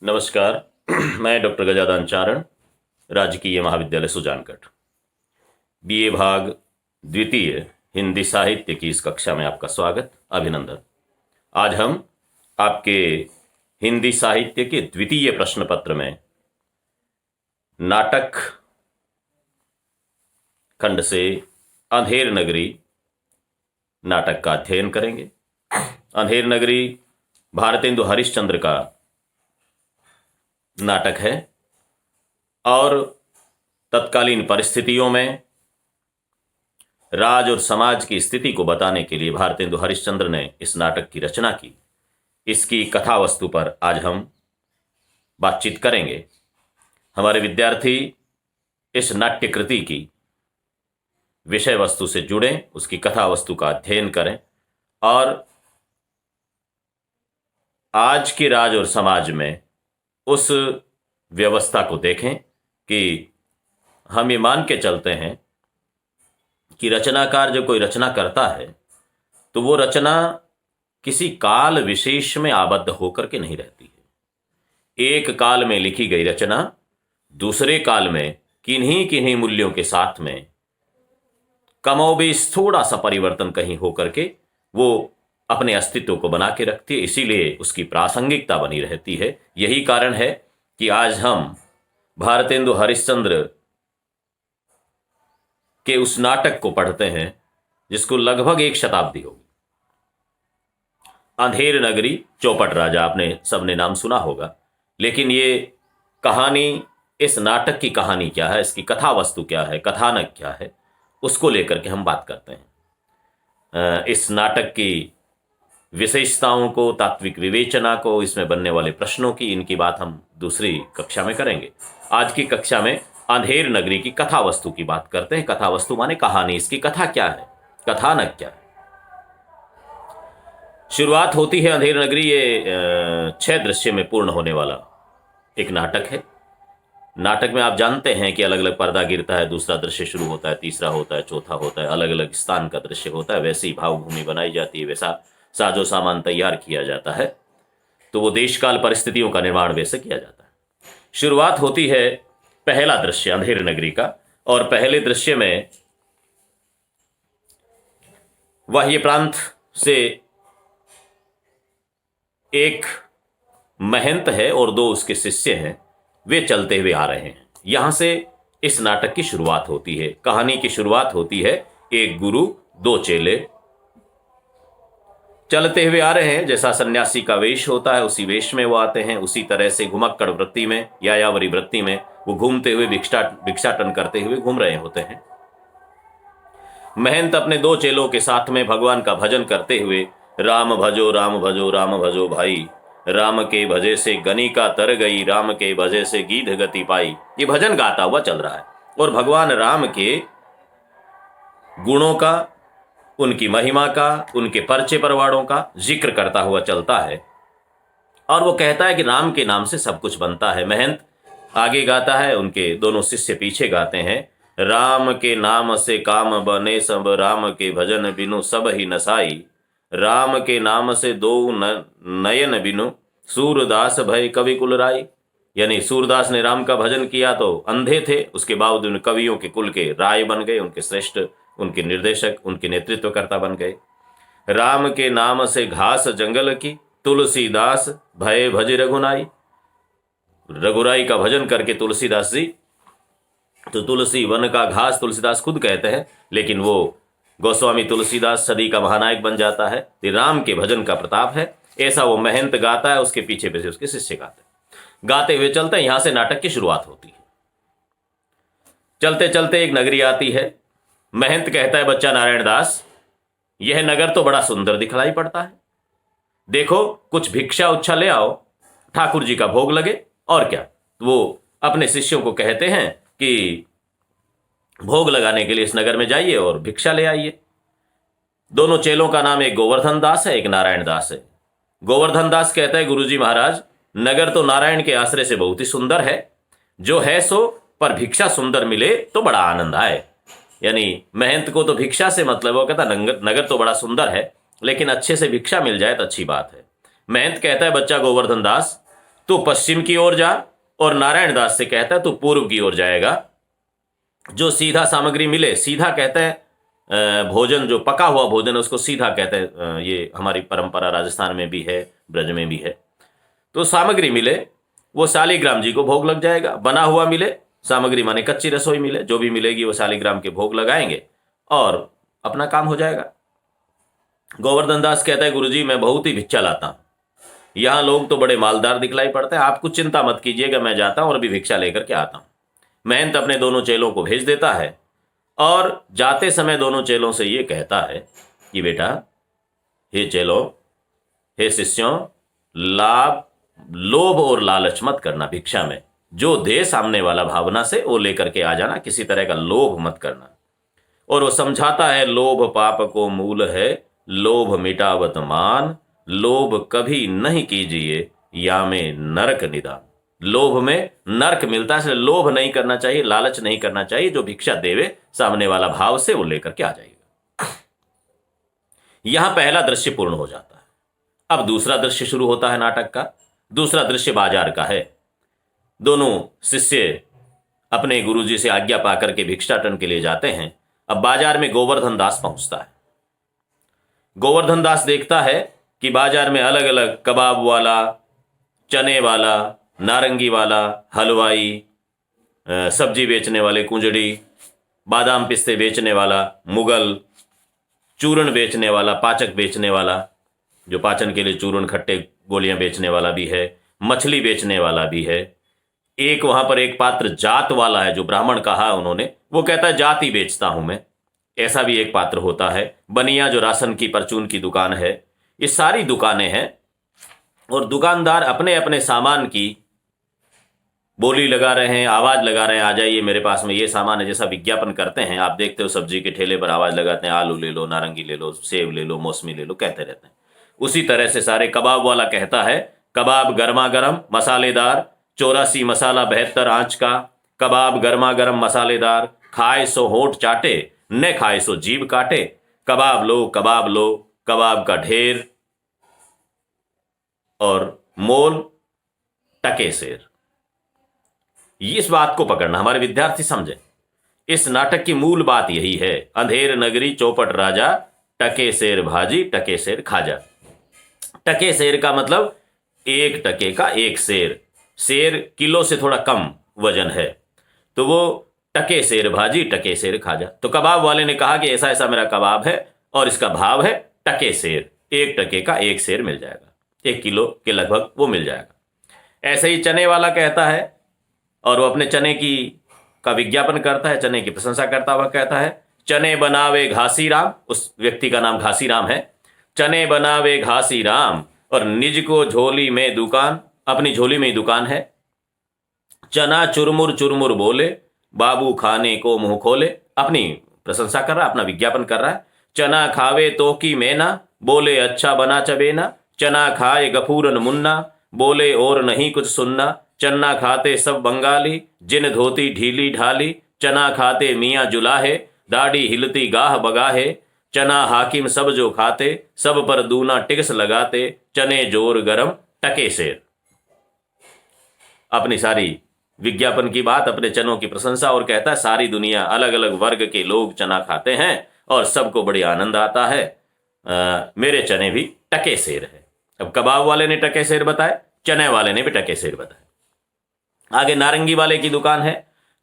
नमस्कार। मैं डॉक्टर गजानन चारण, राजकीय महाविद्यालय सुजानगढ़, बीए भाग द्वितीय हिंदी साहित्य की इस कक्षा में आपका स्वागत, अभिनंदन। आज हम आपके हिंदी साहित्य के द्वितीय प्रश्न पत्र में नाटक खंड से अंधेर नगरी नाटक का अध्ययन करेंगे। अंधेर नगरी भारतेंदु हरिश्चंद्र का नाटक है और तत्कालीन परिस्थितियों में राज और समाज की स्थिति को बताने के लिए भारतेंदु हरिश्चंद्र ने इस नाटक की रचना की। इसकी कथा वस्तु पर आज हम बातचीत करेंगे। हमारे विद्यार्थी इस नाट्य कृति की विषय वस्तु से जुड़ें, उसकी कथा वस्तु का अध्ययन करें और आज के राज और समाज में उस व्यवस्था को देखें कि हम ये मान के चलते हैं कि रचनाकार जब कोई रचना करता है तो वो रचना किसी काल विशेष में आबद्ध होकर के नहीं रहती है। एक काल में लिखी गई रचना दूसरे काल में किन्हीं किन्हीं मूल्यों के साथ में कमोबेश थोड़ा सा परिवर्तन कहीं होकर के वो अपने अस्तित्व को बना के रखती है, इसीलिए उसकी प्रासंगिकता बनी रहती है। यही कारण है कि आज हम भारतेंदु हरिश्चंद्र के उस नाटक को पढ़ते हैं जिसको लगभग एक शताब्दी होगी। अंधेर नगरी, चौपट राजा, आपने सबने नाम सुना होगा, लेकिन ये कहानी, इस नाटक की कहानी क्या है, इसकी कथा वस्तु क्या है, कथानक क्या है, उसको लेकर के हम बात करते हैं। इस नाटक की विशेषताओं को, तात्विक विवेचना को, इसमें बनने वाले प्रश्नों की, इनकी बात हम दूसरी कक्षा में करेंगे। आज की कक्षा में अंधेर नगरी की कथा वस्तु की बात करते हैं। कथा वस्तु माने कहानी, इसकी कथा क्या है, कथानक क्या है। शुरुआत होती है अंधेर नगरी, ये 6 दृश्य में पूर्ण होने वाला एक नाटक है। नाटक में आप जानते हैं कि अलग अलग पर्दा गिरता है, दूसरा दृश्य शुरू होता है, तीसरा होता है, चौथा होता है, अलग अलग स्थान का दृश्य होता है। वैसी भावभूमि बनाई जाती है, वैसा साजो सामान तैयार किया जाता है, तो वो देशकाल परिस्थितियों का निर्माण वैसे किया जाता है। शुरुआत होती है पहला दृश्य अंधेर नगरी का, और पहले दृश्य में वाह्य प्रांत से एक महंत है और 2 उसके शिष्य हैं, वे चलते हुए आ रहे हैं। यहां से इस नाटक की शुरुआत होती है। कहानी की शुरुआत होती है, एक गुरु 2 चेले चलते हुए आ रहे हैं। जैसा सन्यासी का वेश होता है उसी वेश में वो आते हैं, उसी तरह से घुमक्कड़ वृत्ति में, यायावरी वृत्ति में वो घूमते हुए भिक्षाटन करते हुए घूम रहे होते हैं। महंत अपने 2 चेलों के साथ में भगवान का भजन करते हुए राम भजो राम भजो राम भजो भाई, राम के भजे से गनिका तर गई, राम के भजे से गीध गति पाई, ये भजन गाता हुआ चल रहा है और भगवान राम के गुणों का, उनकी महिमा का, उनके परचे परवाड़ों का जिक्र करता हुआ चलता है। और वो कहता है कि राम के नाम से सब कुछ बनता है। महंत आगे गाता है, उनके दोनों शिष्य पीछे गाते हैं, राम के नाम से काम बने सब, राम के भजन बिनु सब ही नसाई, राम के नाम से 2 नयन बिनु, सूरदास भय कवि कुलराई। यानी सूरदास ने राम का भजन किया तो अंधे थे, उसके बावजूद कवियों के कुल के राय बन गए, उनके श्रेष्ठ, उनके निर्देशक, उनके नेतृत्वकर्ता बन गए। राम के नाम से घास जंगल की, तुलसीदास भय भज रघुनाई। रघुराई का भजन करके तुलसीदास जी, तो तुलसी वन का घास तुलसीदास खुद कहते हैं, लेकिन वो गोस्वामी तुलसीदास सदी का महानायक बन जाता है। ये राम के भजन का प्रताप है। ऐसा वो महंत गाता है, उसके पीछे पीछे उसके शिष्य गाते हैं। गाते हुए चलते हैं, यहां से नाटक की शुरुआत होती है। चलते चलते एक नगरी आती है। महंत कहता है, बच्चा नारायण दास, यह नगर तो बड़ा सुंदर दिखलाई पड़ता है, देखो कुछ भिक्षा उच्छा ले आओ, ठाकुर जी का भोग लगे। और क्या, वो अपने शिष्यों को कहते हैं कि भोग लगाने के लिए इस नगर में जाइए और भिक्षा ले आइए। दोनों चेलों का नाम एक गोवर्धन दास है, एक नारायण दास है। गोवर्धन दास कहता है, गुरुजी महाराज, नगर तो नारायण के आश्रय से बहुत ही सुंदर है, जो है सो, पर भिक्षा सुंदर मिले तो बड़ा आनंद आए। यानी महंत को तो भिक्षा से मतलब, वो कहता नगर तो बड़ा सुंदर है, लेकिन अच्छे से भिक्षा मिल जाए तो अच्छी बात है। महंत कहता है, बच्चा गोवर्धन दास, तू पश्चिम की ओर जा, और नारायण दास से कहता है तू पूर्व की ओर जाएगा। जो सीधा सामग्री मिले, सीधा कहते हैं भोजन, जो पका हुआ भोजन है उसको सीधा कहते हैं। ये हमारी परंपरा राजस्थान में भी है, ब्रज में भी है। तो सामग्री मिले वो शालिग्राम जी को भोग लग जाएगा। बना हुआ मिले, सामग्री माने कच्ची रसोई मिले, जो भी मिलेगी वो शालिग्राम के भोग लगाएंगे और अपना काम हो जाएगा। गोवर्धन दास कहता है गुरुजी मैं बहुत ही भिक्षा लाता हूं, यहां लोग तो बड़े मालदार दिखलाई पड़ते हैं, आप कुछ चिंता मत कीजिएगा, मैं जाता हूं और अभी भिक्षा लेकर के आता हूं। महंत अपने दोनों चेलों को भेज देता है और जाते समय दोनों चेलों से ये कहता है कि बेटा, हे चेलों, हे शिष्यों, लोभ और लालच मत करना भिक्षा में। जो दे सामने वाला भावना से वो लेकर के आ जाना, किसी तरह का लोभ मत करना। और वो समझाता है लोभ पाप को मूल है, लोभ मिटावत मान, लोभ कभी नहीं कीजिए या में नरक निदान। लोभ में नरक मिलता है, इसलिए लोभ नहीं करना चाहिए, लालच नहीं करना चाहिए। जो भिक्षा देवे सामने वाला भाव से वो लेकर के आ जाएगा। यहां पहला दृश्य पूर्ण हो जाता है। अब दूसरा दृश्य शुरू होता है नाटक का। दूसरा दृश्य बाजार का है। दोनों शिष्य अपने गुरुजी से आज्ञा पाकर के भिक्षाटन के लिए जाते हैं। अब बाजार में गोवर्धन दास पहुंचता है। गोवर्धन दास देखता है कि बाजार में अलग अलग कबाब वाला, चने वाला, नारंगी वाला, हलवाई, सब्जी बेचने वाले कुंजड़ी, बादाम पिस्ते बेचने वाला मुगल, चूर्ण बेचने वाला, पाचक बेचने वाला, जो पाचन के लिए चूर्ण खट्टे गोलियां बेचने वाला भी है, मछली बेचने वाला भी है। एक वहां पर एक पात्र जात वाला है, जो ब्राह्मण कहा उन्होंने, वो कहता है जात ही बेचता हूं मैं, ऐसा भी एक पात्र होता है। बनिया जो राशन की परचून की दुकान है, ये सारी दुकानें हैं और दुकानदार अपने अपने सामान की बोली लगा रहे हैं, आवाज लगा रहे हैं, आ जाइए मेरे पास में ये सामान है, जैसा विज्ञापन करते हैं। आप देखते हो सब्जी के ठेले पर आवाज लगाते हैं, आलू ले लो, नारंगी ले लो, सेब ले लो, मौसमी ले लो, कहते रहते हैं। उसी तरह से सारे कबाब वाला कहता है कबाब गर्मा गर्म मसालेदार, 84 मसाला 72 आंच का, कबाब गर्मा गर्म मसालेदार, खाए सो होठ चाटे, न खाए सो जीभ काटे, कबाब लो कबाब लो, कबाब का ढेर, और मोल टके शेर। इस बात को पकड़ना, हमारे विद्यार्थी समझे। इस नाटक की मूल बात यही है। अंधेर नगरी चौपट राजा, टके शेर भाजी टके शेर खाजा। टके शेर का मतलब 1 टके का 1 शेर। शेर किलो से थोड़ा कम वजन है, तो वो टके शेर भाजी टके शेर खाजा। तो कबाब वाले ने कहा कि ऐसा ऐसा मेरा कबाब है और इसका भाव है टके शेर, 1 टके का 1 शेर मिल जाएगा, 1 किलो के लगभग वो मिल जाएगा। ऐसे ही चने वाला कहता है, और वो अपने चने का विज्ञापन करता है, चने की प्रशंसा करता हुआ कहता है चने बनावे घासी राम। उस व्यक्ति का नाम घासी राम है। चने बनावे घासी राम और निज को झोली में दुकान, अपनी झोली में ही दुकान है। चना चुरमुर चुरमुर बोले, बाबू खाने को मुंह खोले। अपनी प्रशंसा कर रहा है, अपना विज्ञापन कर रहा है। चना खावे तो की मैना, बोले अच्छा बना चबेना। चना खाए गफूरन मुन्ना, बोले और नहीं कुछ सुनना। चना खाते सब बंगाली, जिन धोती ढीली ढाली। चना खाते मियाँ जुलाहे, दाढ़ी हिलती गाह बगाहे। चना हाकिम सब जो खाते, सब पर दूना टिकस लगाते। चने जोर गरम टके शेर। अपनी सारी विज्ञापन की बात, अपने चनों की प्रशंसा, और कहता है सारी दुनिया, अलग अलग वर्ग के लोग चना खाते हैं और सबको बड़ी आनंद आता है। मेरे चने भी टके शेर है। अब कबाब वाले ने टके शेर बताए, चने वाले ने भी टके शेर बताए। आगे नारंगी वाले की दुकान है।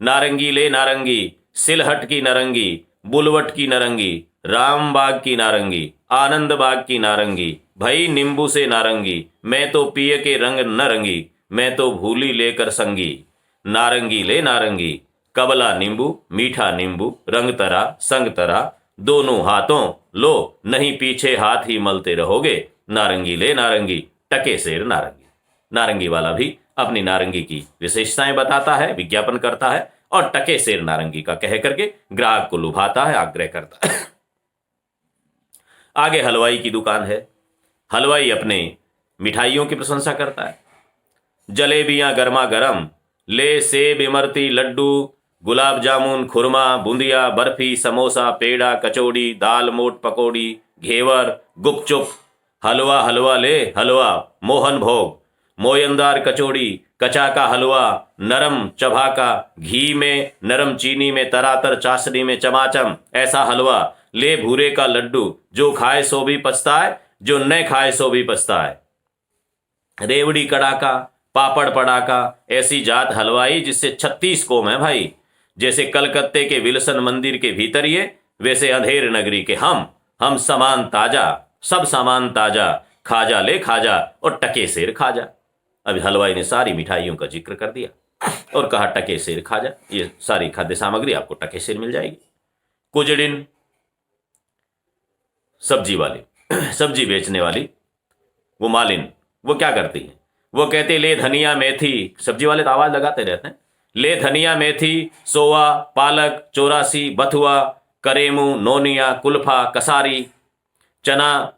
नारंगी ले नारंगी, सिलहट की नारंगी, बुलवट की नारंगी, रामबाग की नारंगी, आनंद बाग की नारंगी, भई नींबू से नारंगी, मैं तो पिए के रंग न रंगी, मैं तो भूली लेकर संगी। नारंगी ले नारंगी, कबला नींबू, मीठा नींबू, रंग तरा संग तरा, दोनों हाथों लो, नहीं पीछे हाथ ही मलते रहोगे। नारंगी ले नारंगी, टके शेर नारंगी। नारंगी वाला भी अपनी नारंगी की विशेषताएं बताता है, विज्ञापन करता है, और टके शेर नारंगी का कह करके ग्राहक को लुभाता है, आग्रह करता है। आगे हलवाई की दुकान है। हलवाई अपने मिठाइयों की प्रशंसा करता है। जलेबियां गर्मा गर्म, ले सेब इमरती लड्डू, गुलाब जामुन खुरमा, बूंदिया बर्फी, समोसा पेड़ा कचौड़ी, दाल मोट पकौड़ी, घेवर गुपचुप। हलवा हलवा ले हलवा, मोहन भोग, मोयनदार कचौड़ी, कचा का हलवा, नरम चबा का, घी में, नरम चीनी में, तरातर चाशनी में चमाचम ऐसा हलवा, ले भूरे का लड्डू, जो खाए सो भी पछताए, जो न खाए सो भी पछताए। रेवड़ी कड़ाका, पापड़ पड़ाका, ऐसी जात हलवाई जिससे 36 कोम है भाई। जैसे कलकत्ते के विल्सन मंदिर के भीतर ये, वैसे अंधेर नगरी के हम सामान ताजा, सब सामान ताजा, खाजा ले खाजा और टके सेर खाजा। अभी हलवाई ने सारी मिठाइयों का जिक्र कर दिया और कहा टके सेर खाजा, ये सारी खाद्य सामग्री आपको टके सेर मिल जाएगी। कुजड़िन, सब्जी वाली, सब्जी बेचने वाली वो मालिन, वो क्या करती है, वो कहते ले धनिया मेथी, सब्जी वाले तो आवाज लगाते रहते हैं, ले धनिया मेथी, सोवा, पालक, 84, बथुआ, करेमू, नोनिया, कुल्फा, कसारी, चना,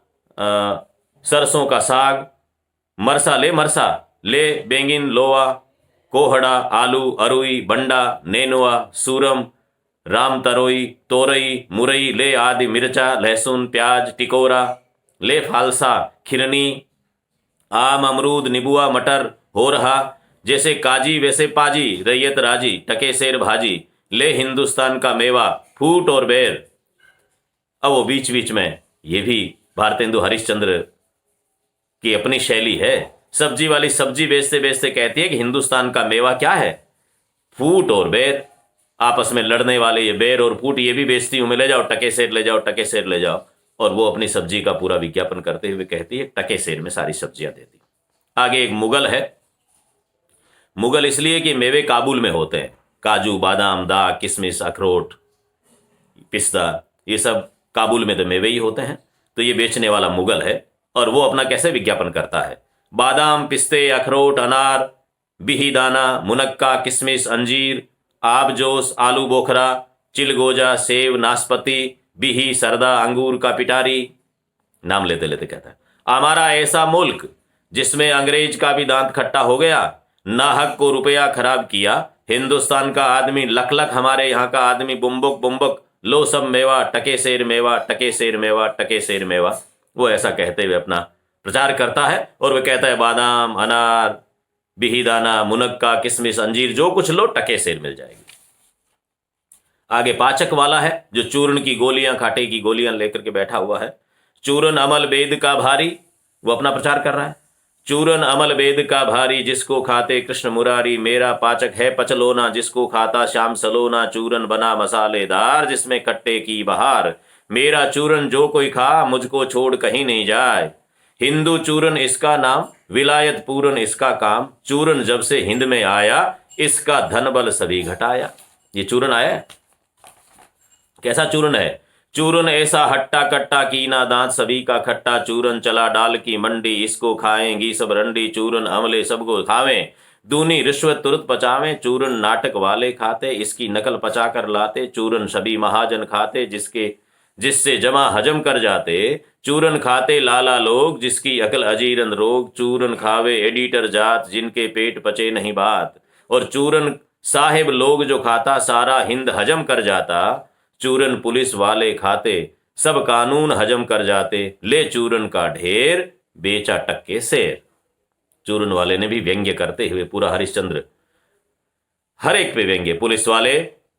सरसों का साग, मरसा ले मरसा, ले बेंगिन, लोवा, कोहड़ा, आलू, अरुई, बंडा, नेनुआ, सूरम, राम तरोई, तोरई, मुरई, ले आदि मिर्चा, लहसुन, प्याज, टिकोरा, ले फालसा, खिरनी, आम, अमरूद, नीबुआ, मटर, हो रहा, जैसे काजी वैसे पाजी, रैयत राजी, टके सेर भाजी, ले हिंदुस्तान का मेवा, फूट और बेर। अब वो बीच बीच में ये भी भारतेंदु हरिश्चंद्र की अपनी शैली है। सब्जी वाली सब्जी बेचते बेचते कहती है कि हिंदुस्तान का मेवा क्या है, फूट और बेर। आपस में लड़ने वाले ये बेर और फूट ये भी बेचती हूं मैं, ले जाओ टके सेर ले जाओ, टके सेर ले जाओ। और वो अपनी सब्जी का पूरा विज्ञापन करते हुए कहती है टके सेर में सारी सब्जियां देती। आगे एक मुगल है। मुगल इसलिए कि मेवे काबुल में होते हैं, काजू, बादाम, दाक, किशमिश, अखरोट, पिस्ता, ये सब काबुल में तो मेवे ही होते हैं। तो ये बेचने वाला मुगल है और वो अपना कैसे विज्ञापन करता है, बादाम, पिस्ते, अखरोट, अनार, बिहीदाना, मुनक्का, किशमिश, अंजीर, आबजोश, आलू बोखरा, चिलगोजा, सेव, नाशपाती, बिही, सरदा, अंगूर का पिटारी, नाम लेते लेते कहता है हमारा ऐसा मुल्क जिसमें अंग्रेज का भी दांत खट्टा हो गया, नाहक को रुपया खराब किया, हिंदुस्तान का आदमी लख लख, हमारे यहाँ का आदमी बुम्बुक बुम्बुक, लो सब मेवा, टके सेर मेवा, टके सेर मेवा, टके सेर मेवा। वो ऐसा कहते हुए अपना प्रचार करता है और वह कहता है बादाम, अनार, बिहीदाना, मुनक्का, किशमिश, अंजीर, जो कुछ लो टके सेर मिल जाएगी। आगे पाचक वाला है जो चूर्ण की गोलियां, खाटे की गोलियां लेकर के बैठा हुआ है। चूरन अमल वेद का भारी, वो अपना प्रचार कर रहा है। चूरन अमल वेद का भारी, जिसको खाते कृष्ण मुरारी, मेरा पाचक है पचलोना, जिसको खाता श्याम सलोना, चूरन बना मसालेदार, जिसमें कट्टे की बहार, मेरा चूरन जो कोई खा, मुझको छोड़ कहीं नहीं जाए। हिंदू चूरन इसका नाम, विलायत पूरन इसका काम, चूरन जब से हिंद में आया, इसका धन बल सभी घटाया। ये चूरन आया है, कैसा चूरन है? चूरन ऐसा हट्टा कट्टा, कीना दांत सभी का खट्टा, चूरन चला डाल की मंडी, इसको खाएंगी सब रंडी, चूरन अमले सबको खावें, दूनी रिश्वत तुरंत पचावें, चूरन नाटक वाले खाते, इसकी नकल पचा कर लाते, चूरन सभी महाजन खाते, जिससे जमा हजम कर जाते, चूरन खाते लाला लोग, जिसकी अकल अजीरन रोग, चूरन खावे एडिटर जात, जिनके पेट पचे नहीं बात, और चूरन साहिब लोग जो खाता, सारा हिंद हजम कर जाता, चूरन पुलिस वाले खाते, सब कानून हजम कर जाते, ले चूरन का ढेर, बेचा टक्के सेर। चूरन वाले ने भी व्यंग्य करते हुए पूरा हरिश्चंद्र हर एक पे व्यंग्य। पुलिस वाले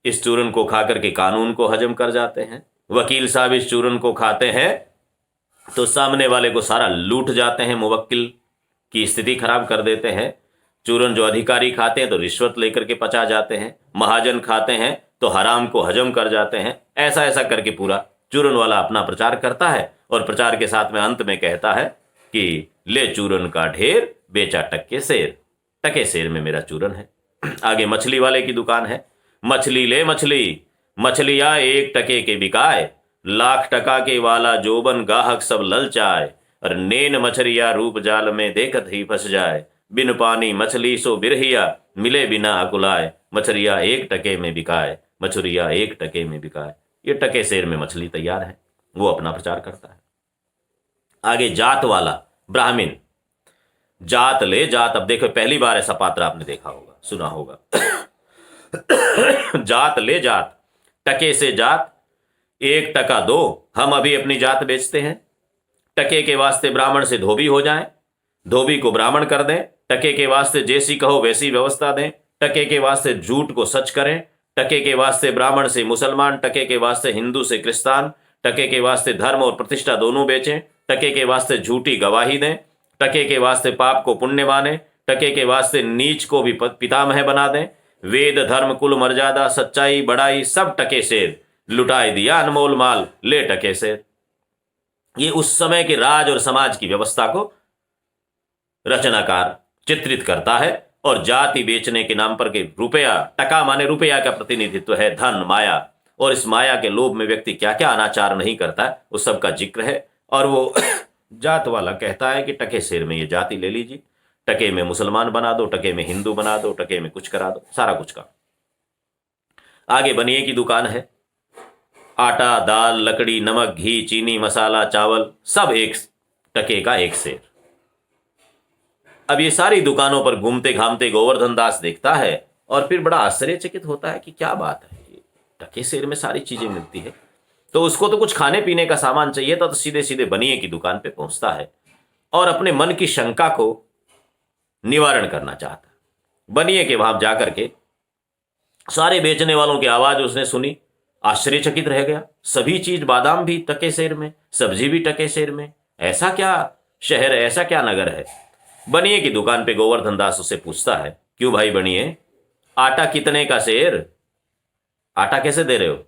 इस चूरन को खाकर के कानून को हजम कर जाते हैं, वकील साहब इस चूरन को खाते हैं तो सामने वाले को सारा लूट जाते हैं, मुवक्किल की स्थिति खराब कर देते हैं। चूरन जो अधिकारी खाते हैं तो रिश्वत लेकर के पचा जाते हैं, महाजन खाते हैं तो हराम को हजम कर जाते हैं। ऐसा ऐसा करके पूरा चूरन वाला अपना प्रचार करता है और प्रचार के साथ में अंत में कहता है कि ले चूरन का ढेर, बेचा टक्के सेर, टके सेर में मेरा चूरन है। आगे मछली वाले की दुकान है। मछली ले मछली, मछलियां 1 टके के बिकाए, लाख टका के वाला जोबन गाहक सब ललचाए, और नेन मछरिया रूप जाल में देखत ही फंस जाए, बिन पानी मछली सो बिरहिया, मिले बिना अकुलाए, मछरिया 1 टके में बिकाए, मछुरिया 1 टके में बिकाए। ये टके सेर में मछली तैयार है, वो अपना प्रचार करता है। आगे जात वाला ब्राह्मण, जात ले जात। अब देखो पहली बार ऐसा पात्र आपने देखा होगा, सुना होगा। जात ले जात, टके से जात, 1 टका दो, हम अभी अपनी जात बेचते हैं। टके के वास्ते ब्राह्मण से धोबी हो जाएं, धोबी को ब्राह्मण कर दें, टके के वास्ते जैसी कहो वैसी व्यवस्था दें, टके के वास्ते झूठ को सच करें, टके के वास्ते ब्राह्मण से मुसलमान, टके के वास्ते हिंदू से क्रिस्तान, टके के वास्ते धर्म और प्रतिष्ठा दोनों बेचें, टके के वास्ते झूठी गवाही दें, टके के वास्ते पाप को पुण्य माने, टके के वास्ते नीच को भी पितामह बना दें, वेद धर्म कुल मर्यादा सच्चाई बड़ाई सब टके से लुटाई दिया अनमोल माल ले टके से। ये उस समय के राज और समाज की व्यवस्था को रचनाकार चित्रित करता है। और जाति बेचने के नाम पर के रुपया, टका माने रुपया का प्रतिनिधित्व है, धन माया, और इस माया के लोभ में व्यक्ति क्या क्या अनाचार नहीं करता है उस सब का जिक्र है। और वो जात वाला कहता है कि टके शेर में ये जाति ले लीजिए, टके में मुसलमान बना दो, टके में हिंदू बना दो, टके में कुछ करा दो, सारा कुछ का। आगे बनिए की दुकान है, आटा दाल लकड़ी नमक घी चीनी मसाला चावल सब एक टके का एक शेर। अब ये सारी दुकानों पर घूमते घामते गोवर्धन दास देखता है और फिर बड़ा आश्चर्यचकित होता है कि क्या बात है, टके शेर में सारी चीजें मिलती है। तो उसको तो कुछ खाने पीने का सामान चाहिए था, तो सीधे सीधे बनिए की दुकान पे पहुंचता है और अपने मन की शंका को निवारण करना चाहता है। बनिए के वहां जाकर के सारे बेचने वालों की आवाज उसने सुनी, आश्चर्यचकित रह गया। सभी चीज, बादाम भी टके शेर में, सब्जी भी टके शेर में, ऐसा क्या शहर है, ऐसा क्या नगर है। बनिए की दुकान पे गोवर्धन दास उससे पूछता है, क्यों भाई बनिए, आटा कितने का शेर, आटा कैसे दे रहे हो।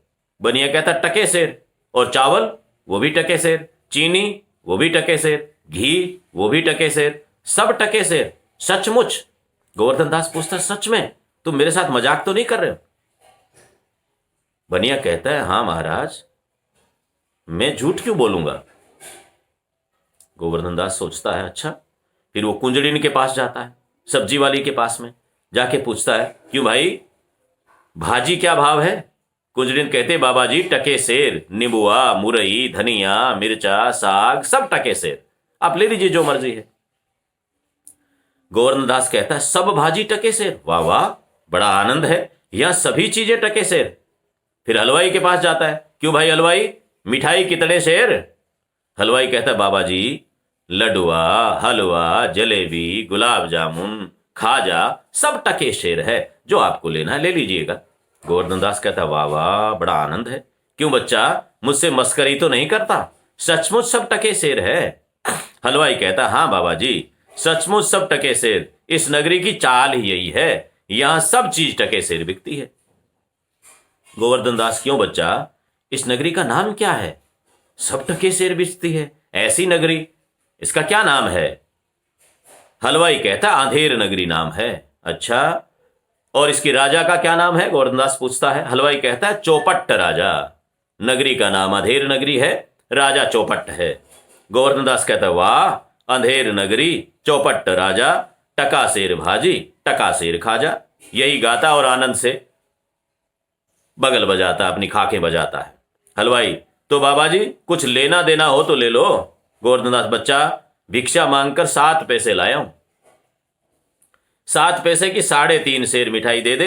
बनिया कहता टके शेर, और चावल वो भी टके शेर, चीनी वो भी टके शेर, घी वो भी टके शेर, सब टके शेर, सचमुच। गोवर्धन दास पूछता, सच में, तुम मेरे साथ मजाक तो नहीं कर रहे हो। बनिया कहता है, हाँ महाराज, मैं झूठ क्यों बोलूंगा। गोवर्धन दास सोचता है, अच्छा। फिर वो कुंजड़िन के पास जाता है, सब्जी वाली के पास में जाके पूछता है, क्यों भाई भाजी क्या भाव है। कुंजड़िन कहते, बाबा जी टके शेर, नींबुआ मुरई धनिया मिर्चा साग सब टके शेर, आप ले लीजिए जो मर्जी है। गोवर्धन दास कहता है, सब भाजी टके शेर, वाह वाह, बड़ा आनंद है, यहां सभी चीजें टके शेर। फिर हलवाई के पास जाता है, क्यों भाई हलवाई, मिठाई कितने शेर। हलवाई कहता है, बाबा जी लडुआ हलवा जलेबी गुलाब जामुन खाजा सब टके शेर है, जो आपको लेना है ले लीजिएगा। गोवर्धन दास कहता, वाह वाह, बड़ा आनंद है, क्यों बच्चा मुझसे मस्करी तो नहीं करता, सचमुच सब टके शेर है। हलवाई कहता, हाँ बाबा जी, सचमुच सब टके शेर, इस नगरी की चाल ही यही है, यहां सब चीज टके शेर बिकती है। गोवर्धन दास, क्यों बच्चा, इस नगरी का नाम क्या है, सब टके शेर बिकती है, ऐसी नगरी, इसका क्या नाम है। हलवाई कहता, अंधेर नगरी नाम है। अच्छा, और इसकी राजा का क्या नाम है, गोवर्धन दास पूछता है। हलवाई कहता है, चौपट राजा, नगरी का नाम अंधेर नगरी है, राजा चौपट है। गोवर्धन दास कहता है, वाह, अंधेर नगरी चौपट राजा, टका शेर भाजी टका शेर खाजा। यही गाता और आनंद से बगल बजाता, अपनी खाकें बजाता है। हलवाई, तो बाबा जी कुछ लेना देना हो तो ले लो। गोवर्धन दास, बच्चा भिक्षा मांगकर 7 पैसे लाया हूं, 7 पैसे की 3.5 शेर मिठाई दे दे,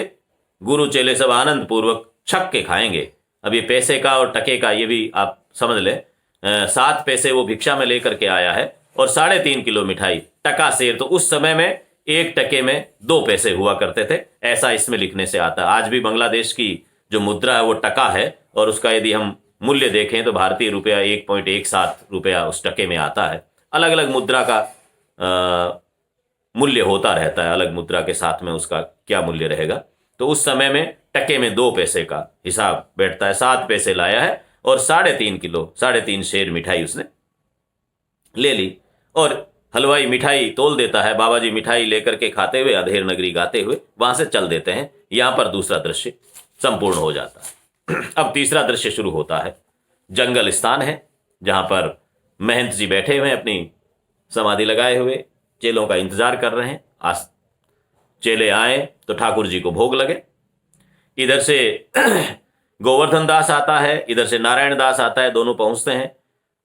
गुरु चेले सब आनंद पूर्वक छक के खाएंगे। अब ये पैसे का और टके का ये भी आप समझ ले, 7 पैसे वो भिक्षा में लेकर के आया है और 3.5 किलो मिठाई, टका शेर तो उस समय में 1 टके में 2 पैसे हुआ करते थे, ऐसा इसमें लिखने से आता है। आज भी बांग्लादेश की जो मुद्रा है वो टका है, और उसका यदि हम मूल्य देखें तो भारतीय रुपया 1.17 रुपया उस टके में आता है। अलग अलग मुद्रा का मूल्य होता रहता है, अलग मुद्रा के साथ में उसका क्या मूल्य रहेगा। तो उस समय में टके में 2 पैसे का हिसाब बैठता है। 7 पैसे लाया है और 3.5 किलो 3.5 शेर मिठाई उसने ले ली, और हलवाई मिठाई तोल देता है। बाबा जी मिठाई लेकर के खाते हुए अधेर नगरी गाते हुए वहां से चल देते हैं। यहां पर दूसरा दृश्य संपूर्ण हो जाता है। अब तीसरा दृश्य शुरू होता है। जंगल स्थान है जहां पर महंत जी बैठे हुए हैं, अपनी समाधि लगाए हुए, चेलों का इंतजार कर रहे हैं। आज चेले आए तो ठाकुर जी को भोग लगे। इधर से गोवर्धन दास आता है, इधर से नारायण दास आता है, दोनों पहुंचते हैं।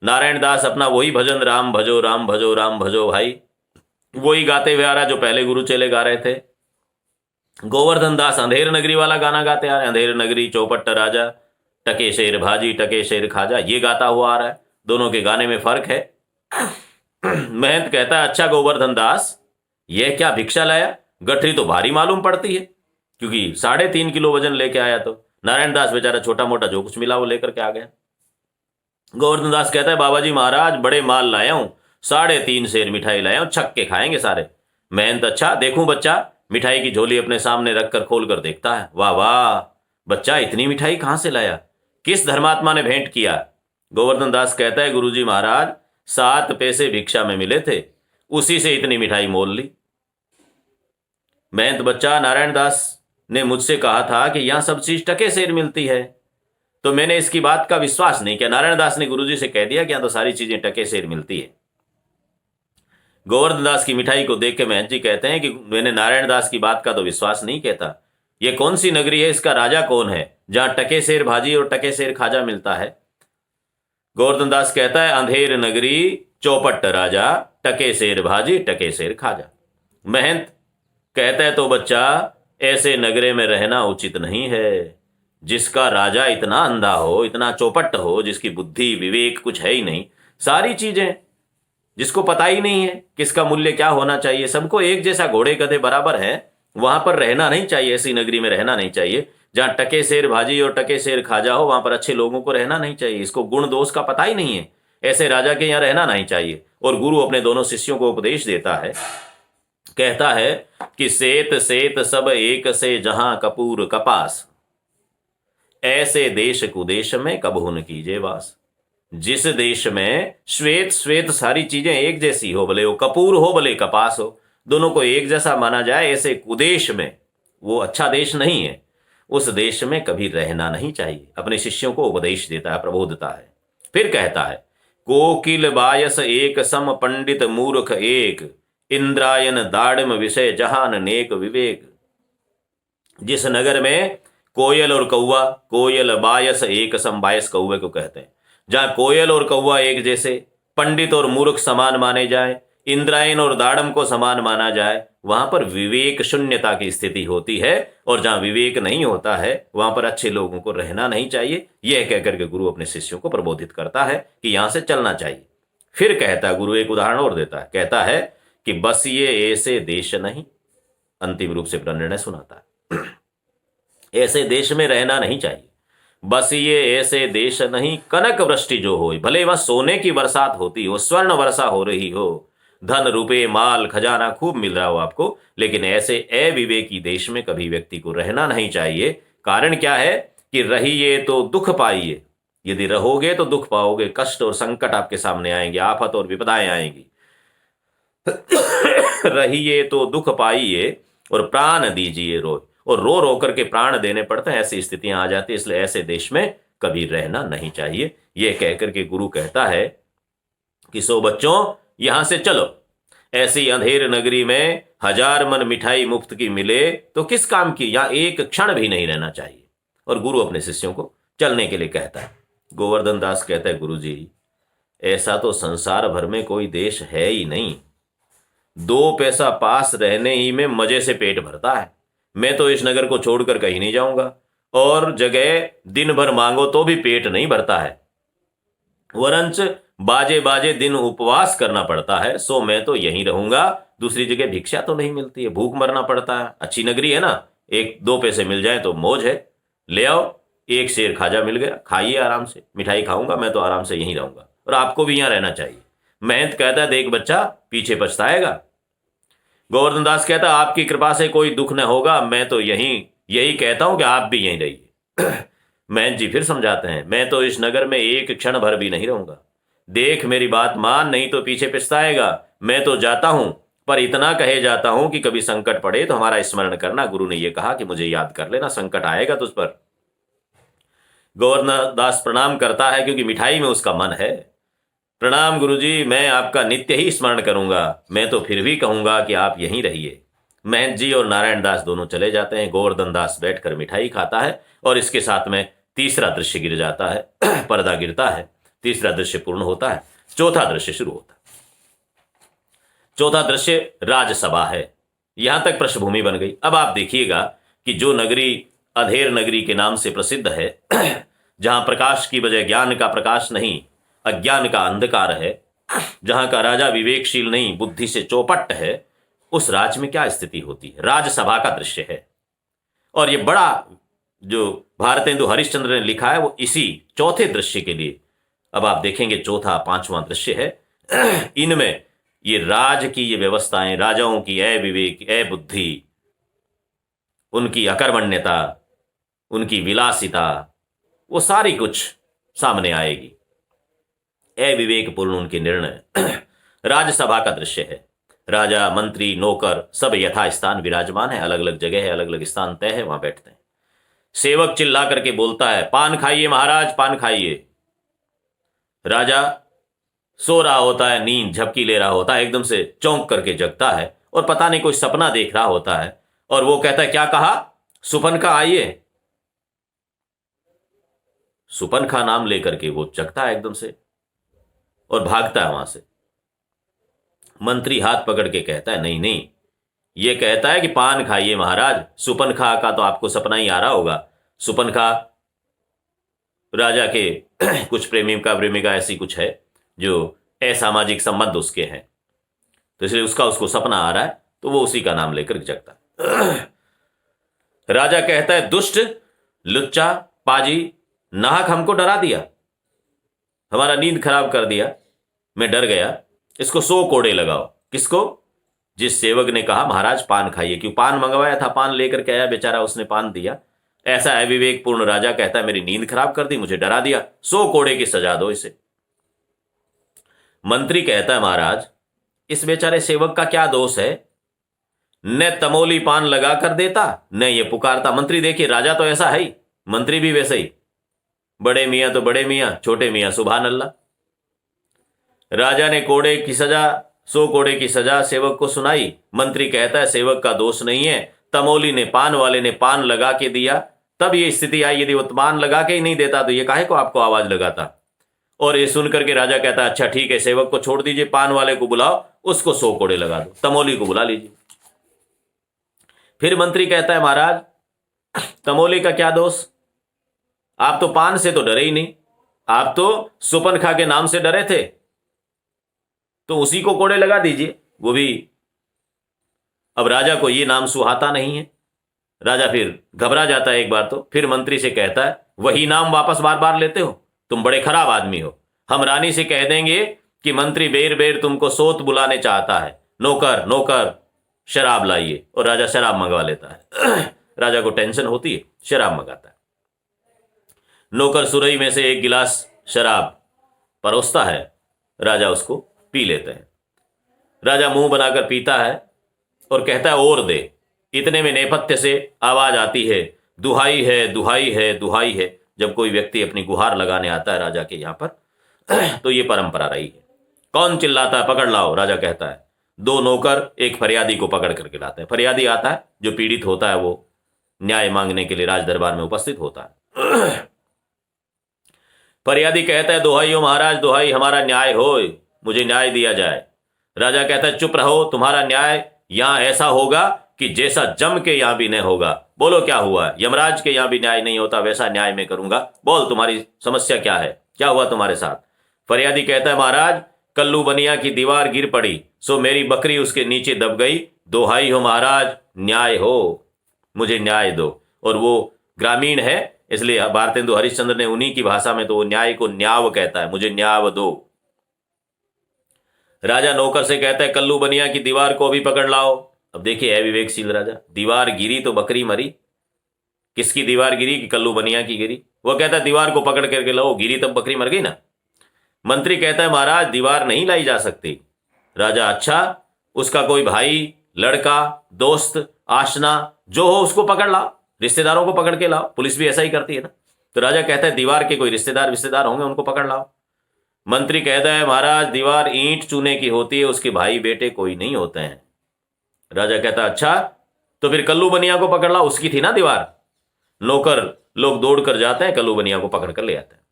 नारायण दास अपना वही भजन, राम भजो राम भजो राम भजो भाई, वही गाते हुए आ रहा जो पहले गुरु चेले गा रहे थे। गोवर्धन दास अंधेर नगरी वाला गाना गाते आ रहे हैं, अंधेर नगरी चौपट राजा, टके शेर भाजी टके शेर खाजा, ये गाता हुआ आ रहा है। दोनों के गाने में फर्क है। महंत कहता है, अच्छा गोवर्धन दास, यह क्या भिक्षा लाया, गठरी तो भारी मालूम पड़ती है, क्योंकि 3.5 किलो वजन लेके आया। तो नारायण दास बेचारा छोटा मोटा जो कुछ मिला वो लेकर के आ गया। गोवर्धन दास कहता है, बाबा जी महाराज बड़े माल लाया हूं, 3.5 सेर मिठाई लाया हूं, छक के खाएंगे सारे। महंत, अच्छा देखूं बच्चा। मिठाई की झोली अपने सामने रखकर खोल कर देखता है। वाह वाह बच्चा, इतनी मिठाई कहां से लाया, किस धर्मात्मा ने भेंट किया। गोवर्धन दास कहता है, गुरुजी महाराज 7 पैसे भिक्षा में मिले थे, उसी से इतनी मिठाई मोल ली। महंत, बच्चा नारायण दास ने मुझसे कहा था कि यहां सब चीज टके सेर मिलती है, तो मैंने इसकी बात का विश्वास नहीं किया। नारायण दास ने गुरुजी से कह दिया कि यहां तो सारी चीजें टके सेर मिलती है। गोवर्धन दास की मिठाई को देख के महंत जी कहते हैं कि मैंने नारायण दास की बात का तो विश्वास नहीं कहता। यह कौन सी नगरी है, इसका राजा कौन है, जहां टके सेर भाजी और टके सेर खाजा मिलता है। गोवर्धन दास कहता है, अंधेर नगरी, चौपट राजा, टके सेर भाजी टके सेर खाजा। महंत कहता है, तो बच्चा ऐसे नगरे में रहना उचित नहीं है, जिसका राजा इतना अंधा हो, इतना चौपट हो, जिसकी बुद्धि विवेक कुछ है ही नहीं, सारी चीजें जिसको पता ही नहीं है किसका मूल्य क्या होना चाहिए, सबको एक जैसा घोड़े गधे बराबर है, वहां पर रहना नहीं चाहिए। ऐसी नगरी में रहना नहीं चाहिए जहां टके सेर भाजी और टके सेर खाजा हो, वहां पर अच्छे लोगों को रहना नहीं चाहिए। इसको गुण दोष का पता ही नहीं है, ऐसे राजा के यहां रहना नहीं चाहिए। और गुरु अपने दोनों शिष्यों को उपदेश देता है, कहता है कि सेत सेत सब एक से जहां कपूर कपास, ऐसे देश कुदेश में कबहू न कीजिए वास। जिस देश में श्वेत श्वेत सारी चीजें एक जैसी हो, भले वो कपूर हो भले कपास हो, दोनों को एक जैसा माना जाए, ऐसे कुदेश में, वो अच्छा देश नहीं है, उस देश में कभी रहना नहीं चाहिए। अपने शिष्यों को उपदेश देता है, प्रबोधता है। फिर कहता है, कोकिल बायस एक सम पंडित मूर्ख एक, इंद्रायन दाड़म विषय जहान नेक विवेक। जिस नगर में कोयल और कौवा, कोयल बायस एक सम, बायस कौवे को कहते हैं, जहां कोयल और कौवा एक जैसे, पंडित और मूर्ख समान माने जाए, इंद्रायन और दाड़म को समान माना जाए, वहां पर विवेक शून्यता की स्थिति होती है। और जहां विवेक नहीं होता है वहां पर अच्छे लोगों को रहना नहीं चाहिए। यह कहकर के गुरु अपने शिष्यों को प्रबोधित करता है कि यहां से चलना चाहिए। फिर कहता है गुरु, एक उदाहरण और देता है, कहता है कि बस ये ऐसे देश नहीं, अंतिम रूप से निर्णय सुनाता है, ऐसे देश में रहना नहीं चाहिए। बस ये ऐसे देश नहीं, कनक वृष्टि जो हो, भले वह सोने की बरसात होती हो, स्वर्ण वर्षा हो रही हो, धन रुपए माल खजाना खूब मिल रहा हो आपको, लेकिन ऐसे अविवेकी देश में कभी व्यक्ति को रहना नहीं चाहिए। कारण क्या है कि रहिए तो दुख पाइए, यदि रहोगे तो दुख पाओगे, कष्ट और संकट आपके सामने आएंगे, आफत और विपदाएं आएंगी। रहिए तो दुख पाइए और प्राण दीजिए रोज, और रो रो करके प्राण देने पड़ते हैं, ऐसी स्थितियां आ जाती है। इसलिए ऐसे देश में कभी रहना नहीं चाहिए। यह कहकर के गुरु कहता है कि सो बच्चों यहां से चलो, ऐसी अंधेर नगरी में 1000 मन मिठाई मुफ्त की मिले तो किस काम की, यहां एक क्षण भी नहीं रहना चाहिए। और गुरु अपने शिष्यों को चलने के लिए कहता है। गोवर्धन दास कहता है, गुरु जी ऐसा तो संसार भर में कोई देश है ही नहीं, 2 पैसा पास रहने ही में मजे से पेट भरता है। मैं तो इस नगर को छोड़कर कहीं नहीं जाऊंगा, और जगह दिन भर मांगो तो भी पेट नहीं भरता है, वरंच बाजे बाजे दिन उपवास करना पड़ता है। सो मैं तो यहीं रहूंगा, दूसरी जगह भिक्षा तो नहीं मिलती है, भूख मरना पड़ता है। अच्छी नगरी है ना, 1-2 पैसे मिल जाए तो मौज है, ले आओ, 1 शेर खाजा मिल गया, खाइए आराम से, मिठाई खाऊंगा मैं तो आराम से यहीं रहूंगा, और आपको भी यहां रहना चाहिए। महंत कहता है, देख बच्चा पीछे पछताएगा। गोवर्धन दास कहता, आपकी कृपा से कोई दुख न होगा, मैं तो यही कहता हूं कि आप भी यहीं रहिए। महंत जी फिर समझाते हैं, मैं तो इस नगर में एक क्षण भर भी नहीं रहूंगा, देख मेरी बात मान, नहीं तो पीछे पछताएगा। मैं तो जाता हूं, पर इतना कहे जाता हूं कि कभी संकट पड़े तो हमारा स्मरण करना। गुरु ने यह कहा कि मुझे याद कर लेना, संकट आएगा तुझ पर। गोवर्धन दास प्रणाम करता है, क्योंकि मिठाई में उसका मन है। प्रणाम गुरुजी, मैं आपका नित्य ही स्मरण करूंगा, मैं तो फिर भी कहूंगा कि आप यहीं रहिए। महंत जी और नारायण दास दोनों चले जाते हैं। गोवर्धन दास बैठकर मिठाई खाता है, और इसके साथ में तीसरा दृश्य गिर जाता है। पर्दा गिरता है, तीसरा दृश्य पूर्ण होता है, चौथा दृश्य शुरू होता है। चौथा दृश्य राजसभा है। यहां तक पृष्ठभूमि बन गई। अब आप देखिएगा कि जो नगरी अधेर नगरी के नाम से प्रसिद्ध है, जहां प्रकाश की बजाय ज्ञान का प्रकाश नहीं, अज्ञान का अंधकार है, जहां का राजा विवेकशील नहीं, बुद्धि से चौपट है, उस राज्य में क्या स्थिति होती है। राज्यसभा का दृश्य है। और ये बड़ा जो भारतेंदु हरिश्चंद्र ने लिखा है वो इसी चौथे दृश्य के लिए। अब आप देखेंगे चौथा पांचवां दृश्य है। इनमें ये राज की ये व्यवस्थाएं, राजाओं की अविवेक, अबुद्धि, उनकी अकर्मण्यता, उनकी विलासिता, वो सारी कुछ सामने आएगी। अविवेकपूर्ण उनके निर्णय। राज्यसभा का दृश्य है। राजा, मंत्री, नौकर सब यथास्थान विराजमान है। अलग अलग जगह है, अलग अलग स्थान तय है, वहां बैठते हैं। सेवक चिल्ला करके बोलता है, पान खाइए महाराज, पान खाइए। राजा सो रहा होता है, नींद झपकी ले रहा होता है, एकदम से चौंक करके जगता है और पता नहीं कोई सपना देख रहा होता है। और वो कहता है, क्या कहा? सुपनखा आइए। सुपनखा नाम लेकर के वो जगता है एकदम से और भागता है वहां से। मंत्री हाथ पकड़ के कहता है, नहीं नहीं, ये कहता है कि पान खाइए महाराज। सुपनखा का तो आपको सपना ही आ रहा होगा। सुपनखा राजा के कुछ प्रेमिका ऐसी कुछ है जो असामाजिक संबंध उसके हैं, तो इसलिए उसको सपना आ रहा है, तो वो उसी का नाम लेकर जगता है। राजा कहता है, दुष्ट, लुच्चा, पाजी, नाहक हमको डरा दिया, हमारा नींद खराब कर दिया, मैं डर गया, इसको 100 कोड़े लगाओ। किसको? जिस सेवक ने कहा महाराज पान खाइए। क्यों? पान मंगवाया था, पान लेकर के आया बेचारा, उसने पान दिया। ऐसा अविवेकपूर्ण राजा कहता है, मेरी नींद खराब कर दी, मुझे डरा दिया, 100 कोड़े की सजा दो इसे। मंत्री कहता है, महाराज इस बेचारे सेवक का क्या दोष है? न तमोली पान लगा कर देता, न ये पुकारता। मंत्री देखिए, राजा तो ऐसा है ही, मंत्री भी वैसे ही। बड़े मियां तो बड़े मियां, छोटे मियां सुभान अल्लाह। राजा ने कोड़े की सजा, 100 कोड़े की सजा सेवक को सुनाई। मंत्री कहता है, सेवक का दोष नहीं है, तमोली ने, पान वाले ने पान लगा के दिया, तब ये स्थिति आई। यदि वो पान लगा के ही नहीं देता तो ये काहे को आपको आवाज लगाता। और ये सुनकर के राजा कहता है, अच्छा ठीक है, सेवक को छोड़ दीजिए, पान वाले को बुलाओ, उसको 100 कोड़े लगा दो, तमोली को बुला लीजिए। फिर मंत्री कहता है, महाराज तमोली का क्या दोष? आप तो पान से तो डरे ही नहीं, आप तो सुपनखा के नाम से डरे थे, तो उसी को कोड़े लगा दीजिए, वो भी। अब राजा को ये नाम सुहाता नहीं है। राजा फिर घबरा जाता है एक बार तो। फिर मंत्री से कहता है, वही नाम वापस बार बार लेते हो, तुम बड़े खराब आदमी हो। हम रानी से कह देंगे कि मंत्री बेर बेर तुमको सोत बुलाने चाहता है, नौकर नौकर शराब लाइए। और राजा शराब मंगवा लेता है। राजा को टेंशन होती है, शराब मंगाता है। नौकर सुरई में से एक गिलास शराब परोसता है, राजा उसको पी लेते हैं। राजा मुंह बनाकर पीता है और कहता है, और दे। इतने में नेपथ्य से आवाज आती है, दुहाई है, दुहाई है, दुहाई है। जब कोई व्यक्ति अपनी गुहार लगाने आता है राजा के यहां पर, तो ये परंपरा रही है। कौन चिल्लाता है? पकड़ लाओ, राजा कहता है। 2 नौकर एक फरियादी को पकड़ करके लाते हैं। फरियादी आता है, जो पीड़ित होता है वो न्याय मांगने के लिए राज दरबार में उपस्थित होता है। फरियादी कहता है, दुहाई हो महाराज, दुहाई, हमारा न्याय हो, मुझे न्याय दिया जाए। राजा कहता है, चुप रहो, तुम्हारा न्याय यहां ऐसा होगा कि जैसा जम के यहां भी नहीं होगा। बोलो क्या हुआ? यमराज के यहां भी न्याय नहीं होता, वैसा न्याय मैं करूंगा। बोल, तुम्हारी समस्या क्या है, क्या हुआ तुम्हारे साथ? फरियादी कहता है, महाराज कल्लू बनिया की दीवार गिर पड़ी, सो मेरी बकरी उसके नीचे दब गई। दुहाई हो महाराज, न्याय हो, मुझे न्याय दो। और वो ग्रामीण है, इसलिए भारतेंदु हरिश्चंद्र ने उन्हीं की भाषा में तो वो न्याय को न्याव कहता है, मुझे न्याव दो। राजा नौकर से कहता है, कल्लू बनिया की दीवार को भी पकड़ लाओ। अब देखिए अविवेकशील राजा, दीवार गिरी तो बकरी मरी। किसकी दीवार गिरी? कि कल्लू बनिया की गिरी। वो कहता है, दीवार को पकड़ करके लाओ, गिरी तब बकरी मर गई ना। मंत्री कहता है, महाराज दीवार नहीं लाई जा सकती। राजा, अच्छा, उसका कोई भाई, लड़का, दोस्त, आशना जो हो उसको पकड़ लाओ, रिश्तेदारों को पकड़ के लाओ, पुलिस भी ऐसा ही करती है ना। तो राजा कहता है, दीवार के कोई रिश्तेदार होंगे, उनको पकड़ लाओ। मंत्री कहता है, महाराज दीवार ईंट चूने की होती है, उसके भाई बेटे कोई नहीं होते हैं। राजा कहता है, अच्छा, तो फिर कल्लू बनिया को पकड़ लाओ, उसकी थी ना दीवार। नौकर लोग दौड़ कर जाते हैं, कल्लू बनिया को पकड़ कर ले आते हैं।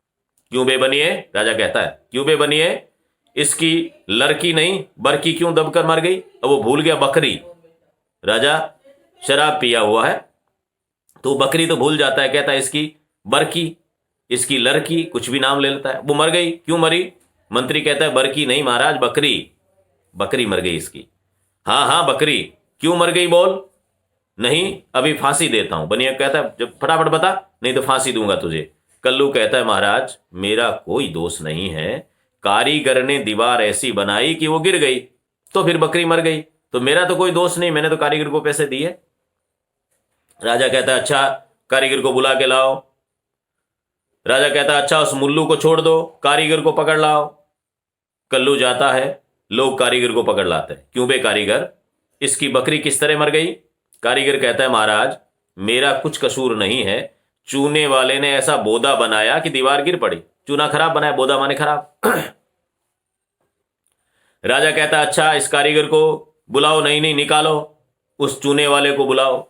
क्यों बेबनिए? राजा कहता है, क्यों बेबनिए? इसकी लड़की नहीं बरकी क्यों दबकर मर गई? अब वो भूल गया बकरी। राजा शराब पिया हुआ है तो बकरी तो भूल जाता है, कहता है इसकी बरकी, इसकी लड़की, कुछ भी नाम ले लेता है। वो मर गई, क्यों मरी? मंत्री कहता है, बरकी नहीं महाराज, बकरी, बकरी मर गई इसकी। हाँ हाँ बकरी, क्यों मर गई बोल। नहीं, अभी फांसी देता हूं। बनिया कहता है जब फटाफट बता, नहीं तो फांसी दूंगा तुझे। कल्लू कहता है महाराज मेरा कोई दोष नहीं है, कारीगर ने दीवार ऐसी बनाई कि वो गिर गई, तो फिर बकरी मर गई, तो मेरा तो कोई दोष नहीं, मैंने तो कारीगर को पैसे दिए। राजा कहता है अच्छा कारीगर को बुला के लाओ। राजा कहता है अच्छा उस मुल्लू को छोड़ दो, कारीगर को पकड़ लाओ। कल्लू जाता है, लोग कारीगर को पकड़ लाते हैं। क्यों बे कारीगर, इसकी बकरी किस तरह मर गई। कारीगर कहता है महाराज मेरा कुछ कसूर नहीं है, चूने वाले ने ऐसा बोदा बनाया कि दीवार गिर पड़ी। चूना खराब बनाया, बोदा माने खराब। राजा कहता है अच्छा इस कारीगर को बुलाओ। नहीं नहीं निकालो, उस चूने वाले को बुलाओ।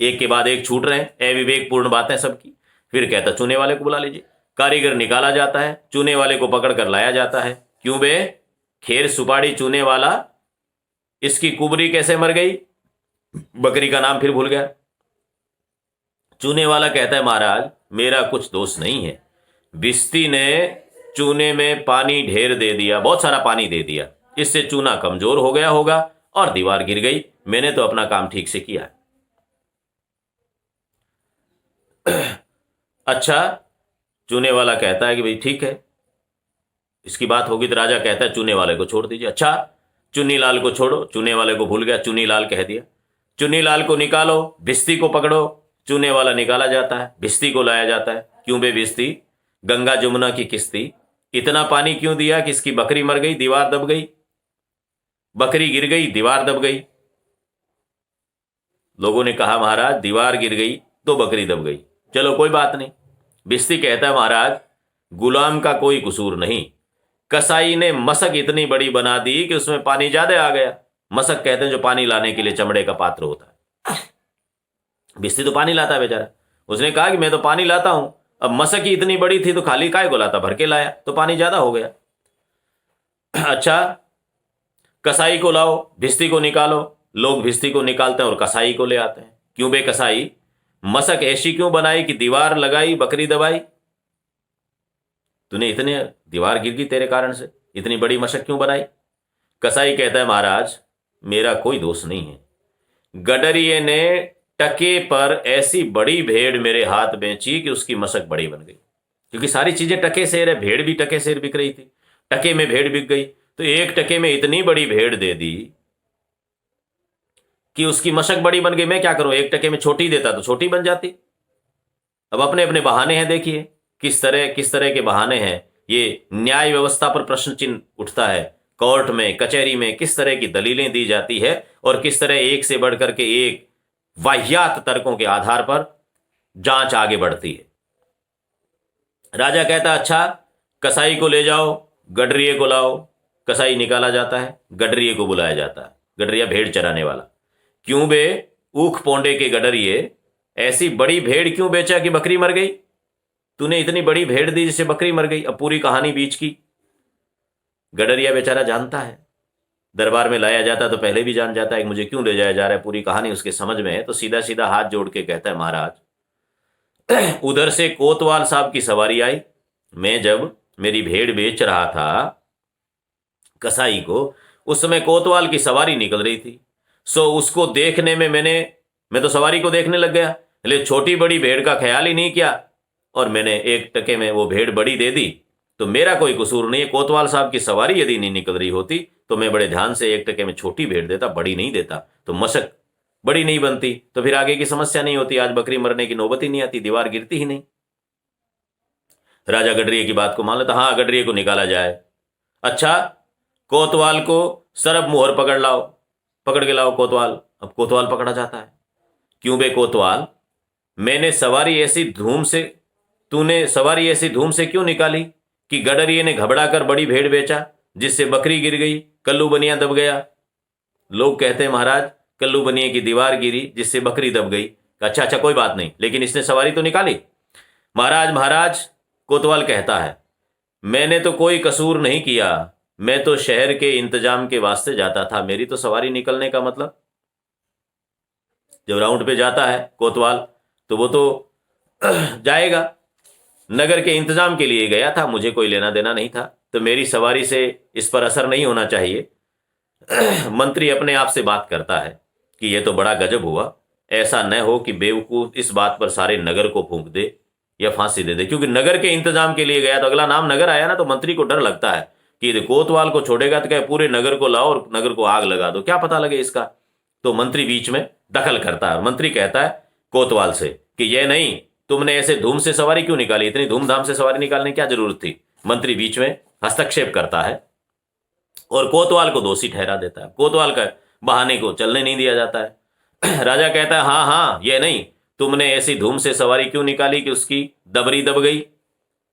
एक के बाद एक छूट रहे हैं, अविवेकपूर्ण बातें सबकी। फिर कहता चूने वाले को बुला लीजिए। कारीगर निकाला जाता है, चूने वाले को पकड़ कर लाया जाता है। क्यों बे, खेर सुपाड़ी चूने वाला, इसकी कुबरी कैसे मर गई। बकरी का नाम फिर भूल गया। चूने वाला कहता है महाराज मेरा कुछ दोष नहीं है, बिस्ती ने चूने में पानी ढेर दे दिया, बहुत सारा पानी दे दिया, इससे चूना कमजोर हो गया होगा और दीवार गिर गई। मैंने तो अपना काम ठीक से किया। अच्छा, चूने वाला कहता है कि भाई ठीक है, इसकी बात होगी। तो राजा कहता है चूने वाले को छोड़ दीजिए। अच्छा चुन्नी लाल को छोड़ो, चूने वाले को भूल गया, चुन्नी लाल कह दिया। चुन्नी लाल को निकालो, भिस्ती को पकड़ो। चूने वाला निकाला जाता है, भिस्ती को लाया जाता है। क्यों बे भिस्ती, गंगा जमुना की किस्ती, इतना पानी क्यों दिया कि इसकी बकरी मर गई, दीवार दब गई। बकरी गिर गई, दीवार दब गई। लोगों ने कहा महाराज दीवार गिर गई तो बकरी दब गई, चलो कोई बात नहीं। भिस्ती कहता है महाराज गुलाम का कोई कसूर नहीं, कसाई ने मशक इतनी बड़ी बना दी कि उसमें पानी ज्यादा आ गया। मशक कहते हैं जो पानी लाने के लिए चमड़े का पात्र होता है। भिस्ती तो पानी लाता है बेचारा, उसने कहा कि मैं तो पानी लाता हूं, अब मशक ही इतनी बड़ी थी तो खाली काय को लाता, भर के लाया तो पानी ज्यादा हो गया। अच्छा कसाई को लाओ, भिस्ती को निकालो। लोग भिस्ती को निकालते हैं और कसाई को ले आते हैं। क्यों बे कसाई, मशक ऐसी क्यों बनाई कि दीवार लगाई बकरी दबाई। तूने इतने दीवार गिर गई तेरे कारण से, इतनी बड़ी मशक क्यों बनाई। कसाई कहता है महाराज मेरा कोई दोष नहीं है, गडरिये ने टके पर ऐसी बड़ी भेड़ मेरे हाथ बेची कि उसकी मशक बड़ी बन गई। क्योंकि सारी चीजें टके सेर है, भेड़ भी टके सेर बिक रही थी, टके में भेड़ बिक गई, तो एक टके में इतनी बड़ी भेड़ दे दी कि उसकी मशक बड़ी बन गई। मैं क्या करूं, एक टके में छोटी देता तो छोटी बन जाती। अब अपने अपने बहाने हैं, देखिए किस तरह के बहाने हैं। ये न्याय व्यवस्था पर प्रश्न चिन्ह उठता है। कोर्ट में कचहरी में किस तरह की दलीलें दी जाती है और किस तरह एक से बढ़कर के एक वाहियात तर्कों के आधार पर जांच आगे बढ़ती है। राजा कहता अच्छा कसाई को ले जाओ, गडरिये को लाओ। कसाई निकाला जाता है, गडरिये को बुलाया जाता है। गडरिया भेड़ चराने वाला। क्यों बे ऊख पोंडे के गडरिये, ऐसी बड़ी भेड़ क्यों बेचा कि बकरी मर गई। तूने इतनी बड़ी भेड़ दी जिससे बकरी मर गई। अब पूरी कहानी बीच की। गडरिया बेचारा जानता है, दरबार में लाया जाता तो पहले भी जान जाता है कि मुझे क्यों ले जाया जा रहा है, पूरी कहानी उसके समझ में है। तो सीधा सीधा हाथ जोड़ के कहता है महाराज उधर से कोतवाल साहब की सवारी आई, मैं जब मेरी भेड़ बेच रहा था कसाई को, उस समय कोतवाल की सवारी निकल रही थी। सो उसको देखने में मैं तो सवारी को देखने लग गया, इसलिए छोटी बड़ी भेड़ का ख्याल ही नहीं किया और मैंने एक टके में वो भेड़ बड़ी दे दी। तो मेरा कोई कसूर नहीं है। कोतवाल साहब की सवारी यदि नहीं निकल रही होती तो मैं बड़े ध्यान से एक टके में छोटी भेड़ देता, बड़ी नहीं देता, तो मशक बड़ी नहीं बनती, तो फिर आगे की समस्या नहीं होती, आज बकरी मरने की नौबत ही नहीं आती, दीवार गिरती ही नहीं। राजा गडरिये की बात को मान लेता, हाँ गडरिये को निकाला जाए। अच्छा कोतवाल को सरब मुहर पकड़ लाओ, पकड़ के लाओ कोतवाल। अब कोतवाल पकड़ा जाता है। क्यों बे कोतवाल, मैंने सवारी ऐसी धूम से, तूने सवारी ऐसी धूम से क्यों निकाली कि गडरिये ने घबरा कर बड़ी भेड़ बेचा जिससे बकरी गिर गई, कल्लू बनिया दब गया। लोग कहते हैं महाराज कल्लू बनिया की दीवार गिरी जिससे बकरी दब गई। अच्छा अच्छा कोई बात नहीं, लेकिन इसने सवारी तो निकाली। महाराज महाराज कोतवाल कहता है मैंने तो कोई कसूर नहीं किया, मैं तो शहर के इंतजाम के वास्ते जाता था, मेरी तो सवारी निकलने का मतलब। जब राउंड पे जाता है कोतवाल तो वो तो जाएगा, नगर के इंतजाम के लिए गया था, मुझे कोई लेना देना नहीं था, तो मेरी सवारी से इस पर असर नहीं होना चाहिए। मंत्री अपने आप से बात करता है कि यह तो बड़ा गजब हुआ, ऐसा न हो कि बेवकूफ इस बात पर सारे नगर को फूंक दे या फांसी दे दे। क्योंकि नगर के इंतजाम के लिए गया, तो अगला नाम नगर आया ना, तो मंत्री को डर लगता है कि यदि कोतवाल को छोड़ेगा तो क्या पूरे नगर को लाओ और नगर को आग लगा दो, क्या पता लगे इसका। तो मंत्री बीच में दखल करता है और मंत्री कहता है कोतवाल से कि यह नहीं, तुमने ऐसे धूम से सवारी क्यों निकाली, इतनी धूमधाम से सवारी निकालने की क्या जरूरत थी। मंत्री बीच में हस्तक्षेप करता है और कोतवाल को दोषी ठहरा देता है। कोतवाल का बहाने को चलने नहीं दिया जाता है। राजा कहता है हाँ हाँ, ये नहीं, तुमने ऐसी धूम से सवारी क्यों निकाली कि उसकी दबरी दब गई।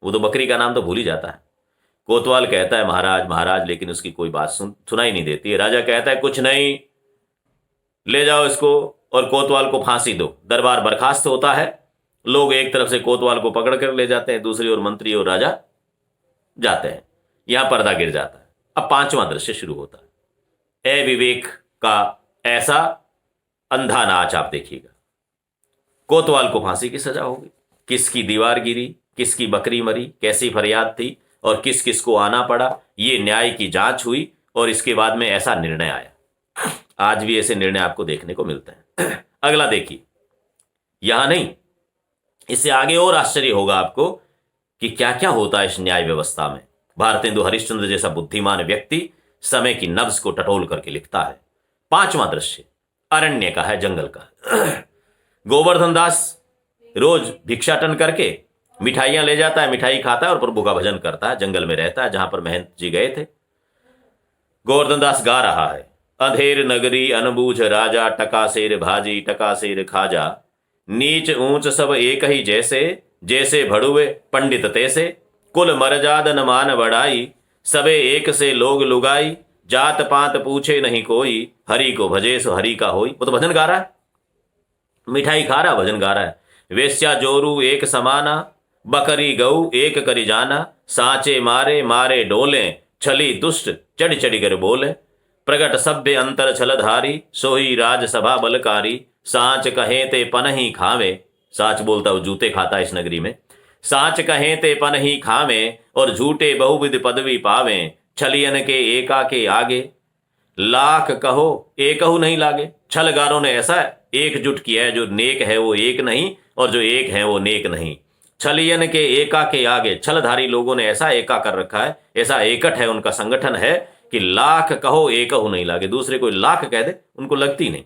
वो तो बकरी का नाम तो भूल ही जाता है। कोतवाल कहता है महाराज महाराज, लेकिन उसकी कोई बात सुनाई नहीं देती है। राजा कहता है कुछ नहीं, ले जाओ इसको और कोतवाल को फांसी दो। दरबार बर्खास्त होता है, लोग एक तरफ से कोतवाल को पकड़ कर ले जाते हैं, दूसरी ओर मंत्री और राजा जाते हैं। यहां पर्दा गिर जाता है। अब पांचवां दृश्य शुरू होता है। अविवेक का ऐसा अंधा नाच आप देखिएगा। कोतवाल को फांसी की सजा होगी। किसकी दीवार गिरी, किसकी बकरी मरी, कैसी फरियाद थी और किस किस को आना पड़ा, ये न्याय की जांच हुई और इसके बाद में ऐसा निर्णय आया। आज भी ऐसे निर्णय आपको देखने को मिलते हैं। अगला देखिए, यहां नहीं, इससे आगे और आश्चर्य होगा आपको कि क्या क्या होता है इस न्याय व्यवस्था में। भारतेंदु हरिश्चंद्र जैसा बुद्धिमान व्यक्ति समय की नब्ज को टटोल करके लिखता है। पांचवां दृश्य अरण्य का है, जंगल का। गोवर्धन दास रोज भिक्षाटन करके मिठाइयां ले जाता है, मिठाई खाता है और प्रभु का भजन करता है। जंगल में रहता है जहां पर महंत जी गए थे। गोवर्धन दास गा रहा है, अंधेर नगरी अनबूझ राजा, टकासेर भाजी टकासेर खाजा, नीच ऊंच सब एक ही जैसे, जैसे भड़ुए पंडित तैसे, कुल मरजाद न मान बढ़ाई, सबे एक से लोग लुगाई, जात पात पूछे नहीं कोई, हरि को भजे सो हरि का होई। वो तो भजन गा रहा है, मिठाई खा रहा, भजन गा रहा है। वेश्या जोरू एक समाना, बकरी गऊ एक करी जाना, सांचे मारे मारे डोले, छली दुष्ट चढ़ चढ़ कर बोले, प्रगट सभ्य अंतर छलधारी, सोही राजसभा बलकारी, सांच कहे ते पन ही खावे। साच बोलता वो जूते खाता है इस नगरी में। सांच कहे ते पन ही खावे और झूठे बहुविध पदवी पावे, छलियन के एका के आगे, लाख कहो एकहु नहीं लागे। छलगारों ने ऐसा एकजुट किया है, जो नेक है वो एक नहीं और जो एक है वो नेक नहीं। छलियन के एका के आगे, छलधारी लोगों ने ऐसा एका कर रखा है, ऐसा एकट है उनका संगठन है कि लाख कहो एकहु नहीं लागे। दूसरे कोई लाख कह दे उनको लगती नहीं।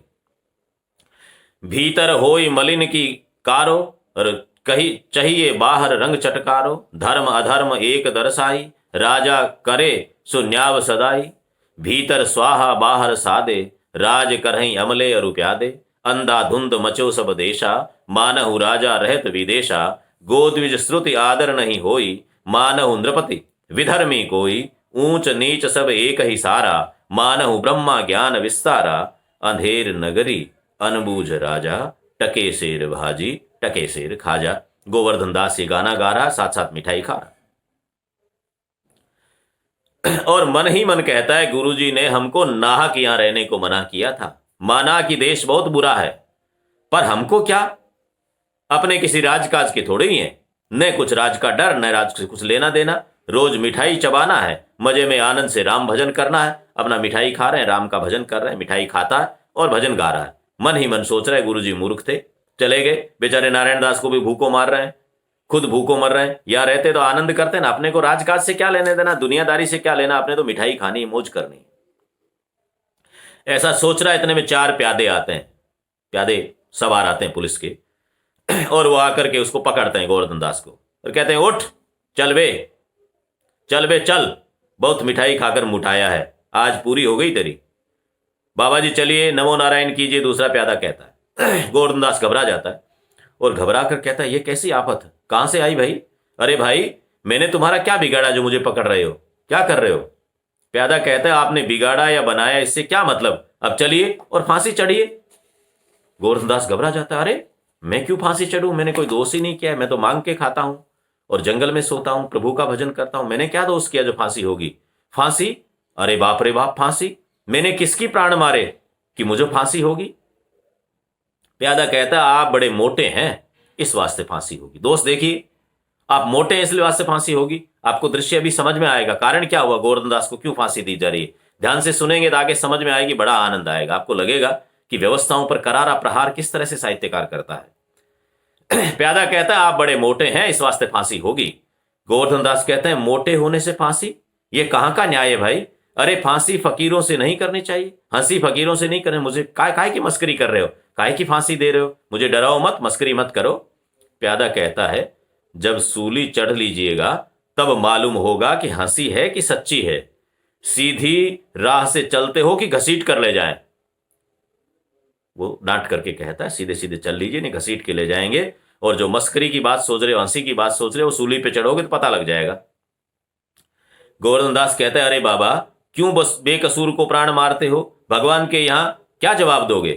भीतर होई मलिन की कारो और कही चाहिए बाहर रंग चटकारो, धर्म अधर्म एक दरसाई, राजा करे सो न्याव सदाई, भीतर स्वाहा बाहर सादे, राज करहीं अमले अरु प्यादे, अंधा धुंध मचो सब देशा, मानहु राजा रहत विदेशा, गोद्विज श्रुति आदर नहीं होई, मानहु नृपति विधर्मी कोई, ऊंच नीच सब एक ही सारा, मानहु ब्रह्मा ज्ञान विस्तारा, अंधेर नगरी अनबूझ राजा, टके शेर भाजी टके शेर खाजा। गोवर्धन दास ये गाना गा रहा, साथ साथ मिठाई खा रहा और मन ही मन कहता है गुरुजी ने हमको नाहक यहां रहने को मना किया था। माना कि देश बहुत बुरा है, पर हमको क्या, अपने किसी राजकाज के थोड़े ही हैं, न कुछ राज का डर न राज से कुछ लेना देना। रोज मिठाई चबाना है, मजे में आनंद से राम भजन करना है। अपना मिठाई खा रहे हैं, राम का भजन कर रहे हैं, मिठाई खाता है और भजन गा रहा है। मन ही मन सोच रहा है गुरुजी मूर्ख थे, चले गए, बेचारे नारायण दास को भी भूखों मार रहे हैं, खुद भूखों मर रहे हैं। यहाँ रहते तो आनंद करते ना, अपने को राजकाज से क्या लेने देना, दुनियादारी से क्या लेना, अपने तो मिठाई खानी, मौज करनी। ऐसा सोच रहा है, इतने में 4 प्यादे आते हैं, प्यादे सवार आते हैं पुलिस के, और वो आकर के उसको पकड़ते हैं गोवर्धन दास को और कहते हैं उठ, चल बे चल, बहुत मिठाई खाकर मुठाया है, आज पूरी हो गई तेरी, बाबा जी चलिए नमो नारायण कीजिए। दूसरा प्यादा कहता है। गोवर्धन दास घबरा जाता है और घबरा कर कहता है ये कैसी आफत, कहां से आई भाई? अरे भाई मैंने तुम्हारा क्या बिगाड़ा जो मुझे पकड़ रहे हो, क्या कर रहे हो? प्यादा कहता है आपने बिगाड़ा या बनाया इससे क्या मतलब, अब चलिए और फांसी चढ़िए। गोवर्धन दास घबरा जाता है, अरे मैं क्यों फांसी चढ़ूं, मैंने कोई दोष ही नहीं किया है, मैं तो मांग के खाता हूं और जंगल में सोता हूं, प्रभु का भजन करता हूं, मैंने क्या दोष किया जो फांसी होगी? फांसी? अरे बाप रे बाप, फांसी? मैंने किसकी प्राण मारे कि मुझे फांसी होगी? प्यादा कहता है आप बड़े मोटे हैं इस वास्ते फांसी होगी। दोस्त देखिए, आप मोटे हैं इसलिए वास्ते फांसी होगी। आपको दृश्य अभी समझ में आएगा, कारण क्या हुआ, गोवर्धन दास को क्यों फांसी दी जा रही है। ध्यान से सुनेंगे तो आगे समझ में आएगी, बड़ा आनंद आएगा। आपको लगेगा कि व्यवस्थाओं पर करारा प्रहार किस तरह से साहित्यकार करता है। प्यादा कहता है आप बड़े मोटे हैं, इस वास्ते फांसी होगी। गोवर्धन दास कहते हैं मोटे होने से फांसी, ये कहां का न्याय है भाई? अरे फांसी फकीरों से नहीं करनी चाहिए, हंसी फकीरों से नहीं करनी। मुझे काहे की मस्करी कर रहे हो, काहे की फांसी दे रहे हो? मुझे डराओ मत, मस्करी मत करो। प्यादा कहता है जब सूली चढ़ लीजिएगा तब मालूम होगा कि हंसी है कि सच्ची है। सीधी राह से चलते हो कि घसीट कर ले जाएं? वो डांट करके कहता है सीधे सीधे चल लीजिए, नहीं घसीट के ले जाएंगे। और जो मस्करी की बात सोच रहे हो, हंसी की बात सोच रहे हो, सूली पे चढ़ोगे तो पता लग जाएगा। गोवर्धन दास कहता है अरे बाबा क्यों बस बेकसूर को प्राण मारते हो? भगवान के यहां क्या जवाब दोगे?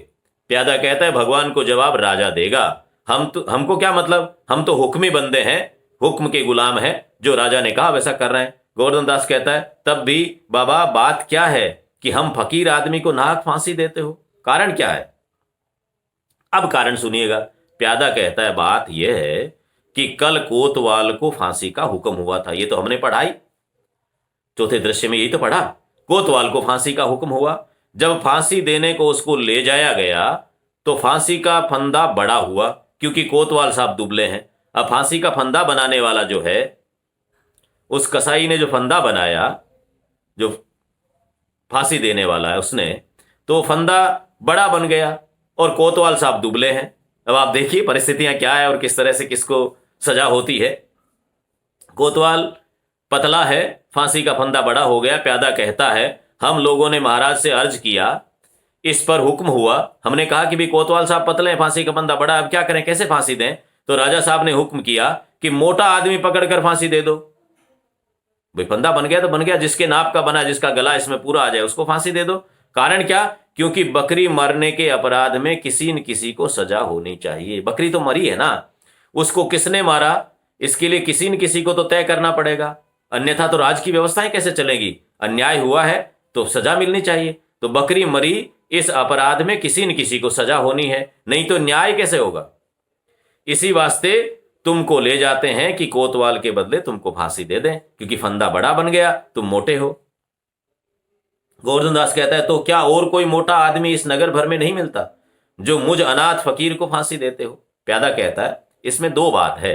प्यादा कहता है भगवान को जवाब राजा देगा। हमको क्या मतलब, हम तो हुक्मी बंदे हैं, हुक्म के गुलाम हैं, जो राजा ने कहा वैसा कर रहे हैं। गोवर्धन दास कहता है तब भी बाबा बात क्या है कि हम फकीर आदमी को नाहक फांसी देते हो, कारण क्या है? अब कारण सुनिएगा। प्यादा कहता है बात यह है कि कल कोतवाल को फांसी का हुक्म हुआ था, ये तो हमने पढ़ाई, चौथे दृश्य में यही तो पढ़ा। कोतवाल को फांसी का हुक्म हुआ, जब फांसी देने को उसको ले जाया गया तो फांसी का फंदा बड़ा हुआ, क्योंकि कोतवाल साहब दुबले हैं। अब फांसी का फंदा बनाने वाला जो है, उस कसाई ने जो फंदा बनाया, जो फांसी देने वाला है उसने, तो फंदा बड़ा बन गया और कोतवाल साहब दुबले हैं। अब आप देखिए परिस्थितियां क्या है और किस तरह से किसको सजा होती है। कोतवाल पतला है, फांसी का फंदा बड़ा हो गया। प्यादा कहता है हम लोगों ने महाराज से अर्ज किया, इस पर हुक्म हुआ, हमने कहा कि भी कोतवाल साहब पतले हैं, फांसी का फंदा बड़ा, अब क्या करें, कैसे फांसी दें? तो राजा साहब ने हुक्म किया कि मोटा आदमी पकड़कर फांसी दे दो। भाई फंदा बन गया तो बन गया, जिसके नाप का बना, जिसका गला इसमें पूरा आ जाए उसको फांसी दे दो। कारण क्या? क्योंकि बकरी मरने के अपराध में किसी न किसी को सजा होनी चाहिए। बकरी तो मरी है ना, उसको किसने मारा इसके लिए किसी न किसी को तो तय करना पड़ेगा, अन्यथा तो राज की व्यवस्थाएं कैसे चलेगी? अन्याय हुआ है तो सजा मिलनी चाहिए। तो बकरी मरी, इस अपराध में किसी न किसी को सजा होनी है, नहीं तो न्याय कैसे होगा? इसी वास्ते तुमको ले जाते हैं कि कोतवाल के बदले तुमको फांसी दे दें, क्योंकि फंदा बड़ा बन गया, तुम मोटे हो। गोवर्धन दास कहता है तो क्या और कोई मोटा आदमी इस नगर भर में नहीं मिलता जो मुझ अनाथ फकीर को फांसी देते हो? प्यादा कहता है इसमें दो बात है।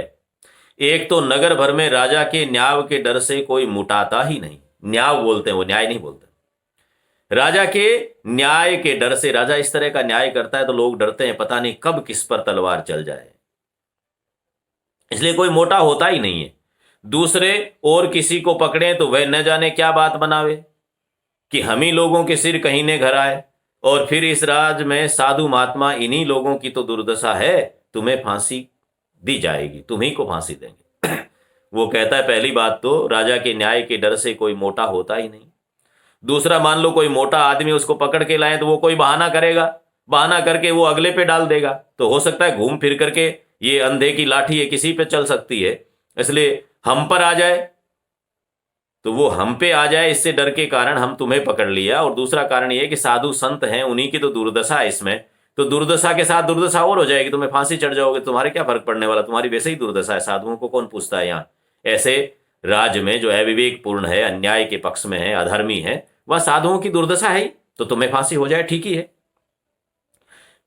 एक तो नगर भर में राजा के न्याय के डर से कोई मुटाता ही नहीं, न्याय बोलते हैं वो, न्याय नहीं बोलते। राजा के न्याय के डर से, राजा इस तरह का न्याय करता है तो लोग डरते हैं, पता नहीं कब किस पर तलवार चल जाए, इसलिए कोई मोटा होता ही नहीं है। दूसरे, और किसी को पकड़े तो वह न जाने क्या बात बनावे कि हम ही लोगों के सिर कहीं ने घर आए, और फिर इस राज में साधु महात्मा इन्हीं लोगों की तो दुर्दशा है, तुम्हें फांसी दी जाएगी, तुम्ही को फांसी देंगे। वो कहता है पहली बात तो राजा के न्याय के डर से कोई मोटा होता ही नहीं। दूसरा, मान लो कोई मोटा आदमी उसको पकड़ के लाए तो वो कोई बहाना करेगा, बहाना करके वो अगले पे डाल देगा, तो हो सकता है घूम फिर करके ये अंधे की लाठी है किसी पे चल सकती है, इसलिए हम पर आ जाए, तो वो हम पे आ जाए, इससे डर के कारण हम तुम्हें पकड़ लिया। और दूसरा कारण ये कि साधु संत हैं, उन्हीं की तो दुर्दशा है इसमें, तो दुर्दशा के साथ दुर्दशा और हो जाएगी, तुम्हें फांसी चढ़ जाओगे, तुम्हारे क्या फर्क पड़ने वाला, तुम्हारी वैसे ही दुर्दशा है, साधुओं को कौन पूछता है यहाँ। ऐसे राज्य में जो अविवेकपूर्ण है, अन्याय के पक्ष में है, अधर्मी है, वह साधुओं की दुर्दशा है ही, तो तुम्हें फांसी हो जाए ठीक ही है।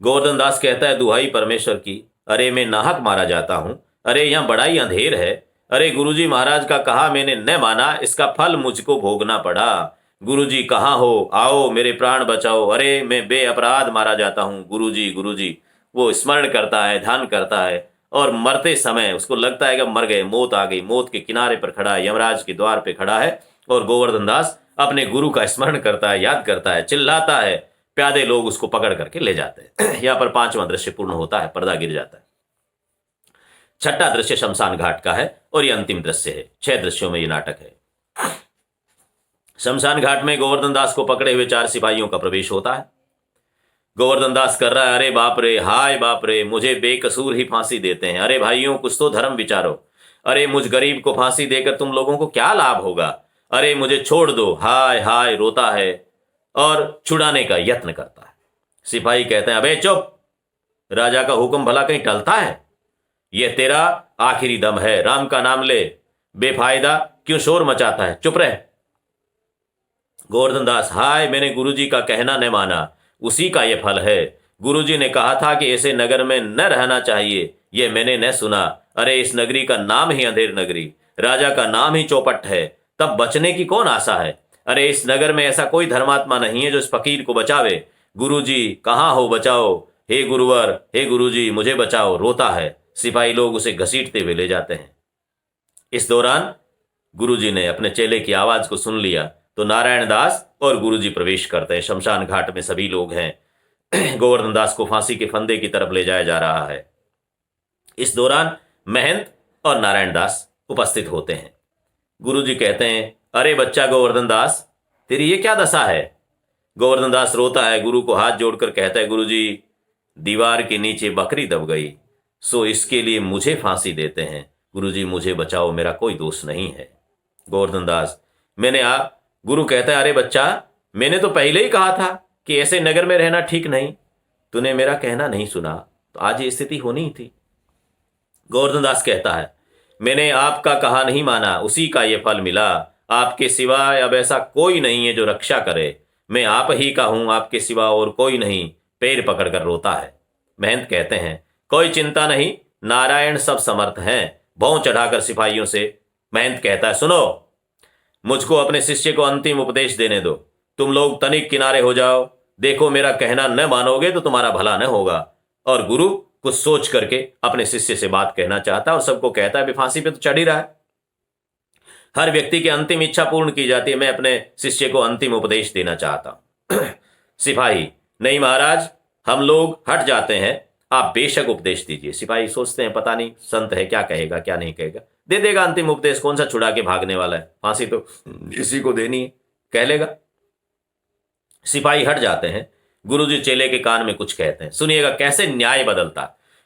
गोवर्धन दास कहता है दुहाई परमेश्वर की, अरे मैं नाहक मारा जाता हूं, अरे यहां बड़ा ही अंधेर है, अरे गुरुजी महाराज का कहा मैंने न माना, इसका फल मुझको भोगना पड़ा। गुरुजी कहाँ हो, आओ मेरे प्राण बचाओ, अरे मैं बेअपराध मारा जाता हूँ, गुरुजी गुरुजी। वो स्मरण करता है, ध्यान करता है, और मरते समय उसको लगता है कि मर गए, मौत आ गई, मौत के किनारे पर खड़ा है, यमराज के द्वार पे खड़ा है, और गोवर्धन दास अपने गुरु का स्मरण करता है, याद करता है, चिल्लाता है, प्यादे लोग उसको पकड़ करके ले जाते हैं। यहाँ पर पांचवां दृश्य पूर्ण होता है, पर्दा गिर जाता है। छठा दृश्य शमशान घाट का है और यह अंतिम दृश्य है। 6 दृश्यों में यह नाटक है। शमशान घाट में गोवर्धन दास को पकड़े हुए 4 सिपाहियों का प्रवेश होता है। गोवर्धन दास कर रहा है, अरे बाप रे, हाय बाप रे, मुझे बेकसूर ही फांसी देते हैं, अरे भाइयों कुछ तो धर्म विचारो, अरे मुझ गरीब को फांसी देकर तुम लोगों को क्या लाभ होगा, अरे मुझे छोड़ दो, हाय हाय रोता है और छुड़ाने का यत्न करता है। सिपाही कहते हैं अबे चुप, राजा का हुक्म भला कहीं टलता है, यह तेरा आखिरी दम है, राम का नाम ले, बेफायदा क्यों शोर मचाता है, चुप रह। गोवर्धन दास, हाय, मैंने गुरुजी का कहना न माना, उसी का ये फल है। गुरुजी ने कहा था कि ऐसे नगर में न रहना चाहिए, ये मैंने न सुना। अरे इस नगरी का नाम ही अंधेर नगरी, राजा का नाम ही चौपट है, तब बचने की कौन आशा है। अरे इस नगर में ऐसा कोई धर्मात्मा नहीं है जो इस फकीर को बचावे। गुरुजी कहाँ हो, बचाओ, हे गुरुवर, हे गुरुजी मुझे बचाओ, रोता है। सिपाही लोग उसे घसीटते हुए ले जाते हैं। इस दौरान गुरुजी ने अपने चेले की आवाज को सुन लिया तो नारायण दास और गुरुजी प्रवेश करते हैं। शमशान घाट में सभी लोग हैं। गोवर्धन दास को फांसी के फंदे की तरफ ले जाया जा रहा है। इस दौरान महंत और नारायण दास उपस्थित होते हैं। गुरुजी कहते हैं, अरे बच्चा गोवर्धन दास, तेरी ये क्या दशा है। गोवर्धन दास रोता है, गुरु को हाथ जोड़कर कहता है, गुरुजी, दीवार के नीचे बकरी दब गई, सो इसके लिए मुझे फांसी देते हैं। गुरुजी मुझे बचाओ, मेरा कोई दोष नहीं है। गोवर्धन दास, मैंने आप गुरु कहता है, अरे बच्चा, मैंने तो पहले ही कहा था कि ऐसे नगर में रहना ठीक नहीं। तूने मेरा कहना नहीं सुना तो आज ये स्थिति होनी ही थी। गोवर्धन दास कहता है, मैंने आपका कहा नहीं माना, उसी का ये फल मिला। आपके सिवाय अब ऐसा कोई नहीं है जो रक्षा करे। मैं आप ही का हूं, आपके सिवा और कोई नहीं। पैर पकड़कर रोता है। महंत कहते हैं, कोई चिंता नहीं, नारायण सब समर्थ हैं। भौं चढ़ाकर सिपाहियों से महंत कहता है, सुनो, मुझको अपने शिष्य को अंतिम उपदेश देने दो। तुम लोग तनिक किनारे हो जाओ। देखो, मेरा कहना न मानोगे तो तुम्हारा भला न होगा। और गुरु कुछ सोच करके अपने शिष्य से बात कहना चाहता है और सबको कहता है, भी फांसी पे तो चढ़ ही रहा है, हर व्यक्ति की अंतिम इच्छा पूर्ण की जाती है, मैं अपने शिष्य को अंतिम उपदेश देना चाहता हूं। सिपाही, नहीं महाराज, हम लोग हट जाते हैं, आप बेशक उपदेश दीजिए। सिपाही सोचते हैं, पता नहीं संत है, क्या कहेगा क्या नहीं कहेगा, दे देगा अंतिम उपदेश, कौन सा छुड़ा के भागने वाला है, फांसी तो इसी को देनी है, कह लेगा। सिपाही हट जाते हैं। गुरुजी चेले के कान में कुछ कहते हैं, सुनिएगा कैसे न्याय बदलता,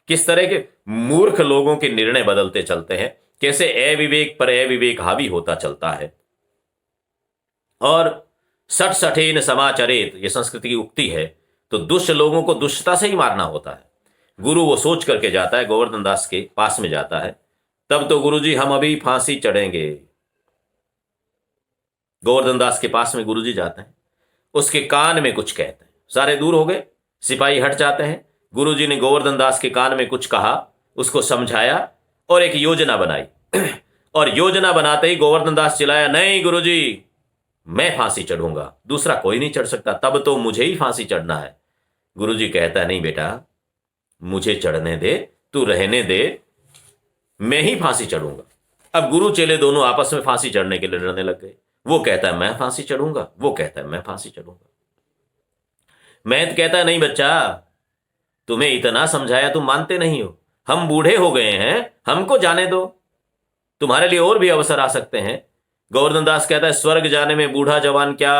किस तरह के मूर्ख लोगों के निर्णय बदलते चलते हैं, कैसे अविवेक पर अविवेक हावी होता चलता है। और सठ सठेन समाचरेत, ये संस्कृति की उक्ति है, तो दुष्ट लोगों को दुष्टता से ही मारना होता है। गुरु वो सोच करके जाता है, गोवर्धन दास के पास में जाता है, तब तो गुरुजी हम अभी फांसी चढ़ेंगे। गोवर्धन दास के पास में गुरुजी जाते हैं, उसके कान में कुछ कहते हैं। सारे दूर हो गए, सिपाही हट जाते हैं। गुरुजी ने गोवर्धन दास के कान में कुछ कहा, उसको समझाया और एक योजना बनाई। और योजना बनाते ही गोवर्धन दास चिल्लाया, नहीं गुरुजी, मैं फांसी चढ़ूंगा, दूसरा कोई नहीं चढ़ सकता, तब तो मुझे ही फांसी चढ़ना है। गुरुजी कहता है, नहीं बेटा, मुझे चढ़ने दे, तू रहने दे, मैं ही फांसी चढ़ूंगा। अब गुरु चेले दोनों आपस में फांसी चढ़ने के लिए लड़ने लग गए। वो कहता है मैं फांसी चढ़ूंगा, वो कहता है मैं फांसी चढ़ूंगा। महंत कहता है, नहीं बच्चा, तुम्हें इतना समझाया, तुम मानते नहीं हो, हम बूढ़े हो गए हैं, हमको जाने दो, तुम्हारे लिए और भी अवसर आ सकते हैं। गोवर्धन दास कहता है, स्वर्ग जाने में बूढ़ा जवान क्या,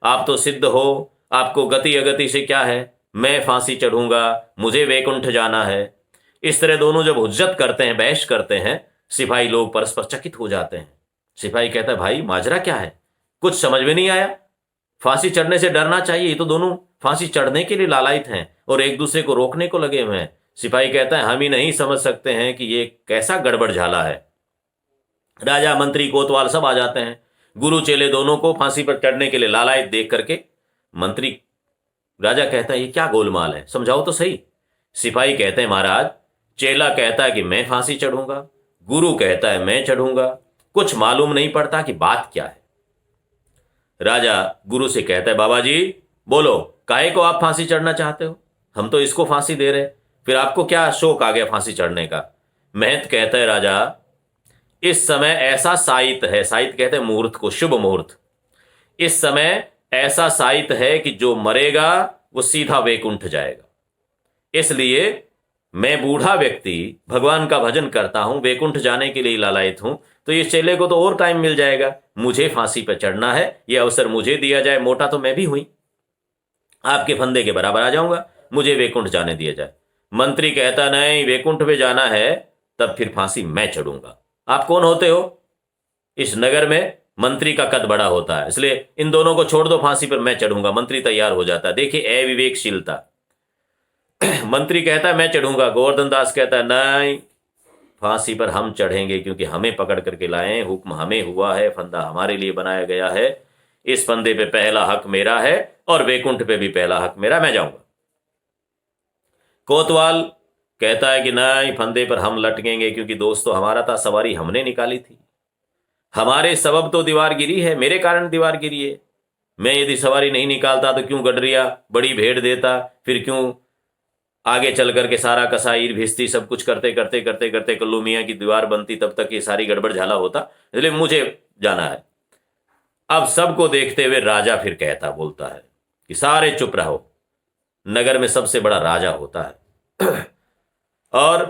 आप तो सिद्ध हो, आपको गति अगति से क्या है, मैं फांसी चढ़ूंगा, मुझे वैकुंठ जाना है। इस तरह दोनों जब हुज्जत करते हैं, बहस करते हैं, सिपाही लोग परस्पर चकित हो जाते हैं। सिपाही कहता है, भाई माजरा क्या है, कुछ समझ में नहीं आया, फांसी चढ़ने से डरना चाहिए, ये तो दोनों फांसी चढ़ने के लिए लालायित हैं और एक दूसरे को रोकने को लगे हुए हैं। सिपाही कहता है, हम ही नहीं समझ सकते हैं कि ये कैसा गड़बड़ झाला है। राजा मंत्री कोतवाल सब आ जाते हैं। गुरु चेले दोनों को फांसी पर चढ़ने के लिए लालायित देख करके मंत्री, राजा कहता है, ये क्या गोलमाल है, समझाओ तो सही। सिपाही कहते हैं, महाराज, चेला कहता है कि मैं फांसी चढ़ूंगा, गुरु कहता है मैं चढ़ूंगा, कुछ मालूम नहीं पड़ता कि बात क्या है। राजा गुरु से कहता है, बाबा जी बोलो, काहे को आप फांसी चढ़ना चाहते हो, हम तो इसको फांसी दे रहे, फिर आपको क्या शौक आ गया फांसी चढ़ने का। महंत कहता है, राजा, इस समय ऐसा साइत है, साइत कहते हैं मुहूर्त को, शुभ मुहूर्त, इस समय ऐसा साइत है कि जो मरेगा वो सीधा वैकुंठ जाएगा, इसलिए मैं बूढ़ा व्यक्ति भगवान का भजन करता हूं, वैकुंठ जाने के लिए लालायित हूं, तो ये चेले को तो और टाइम मिल जाएगा, मुझे फांसी पर चढ़ना है, ये अवसर मुझे दिया जाए, मोटा तो मैं भी हुई, आपके फंदे के बराबर आ जाऊंगा, मुझे वैकुंठ जाने दिया जाए। मंत्री कहता, नहीं, वैकुंठ पे जाना है तब फिर फांसी मैं चढ़ूंगा। आप कौन होते हो, इस नगर में मंत्री का कद बड़ा होता है, इसलिए इन दोनों को छोड़ दो, फांसी पर मैं चढ़ूंगा। मंत्री तैयार हो जाता है, देखिए अविवेकशीलता। मंत्री कहता है मैं चढ़ूंगा, गोवर्धन दास कहता है नहीं, फांसी पर हम चढ़ेंगे, क्योंकि हमें पकड़ करके लाए, हुक्म हमें हुआ है, फंदा हमारे लिए बनाया गया है, इस फंदे पे पहला हक मेरा है और वैकुंठ पे भी पहला हक मेरा, मैं जाऊंगा। कोतवाल कहता है कि नहीं, फंदे पर हम लटकेंगे, क्योंकि दोस्त तो हमारा था, सवारी हमने निकाली थी, हमारे सबब तो दीवार गिरी है, मेरे कारण दीवार गिरी है। मैं यदि सवारी नहीं निकालता तो क्यों गडरिया बड़ी भेड़ देता, फिर क्यों आगे चल करके सारा कसा ईर भिजती, सब कुछ करते करते करते करते कल्लू मियाँ की दीवार बनती, तब तक ये सारी गड़बड़ झाला होता, इसलिए मुझे जाना है। अब सबको देखते हुए राजा फिर कहता, बोलता है कि सारे चुप रहो, नगर में सबसे बड़ा राजा होता है और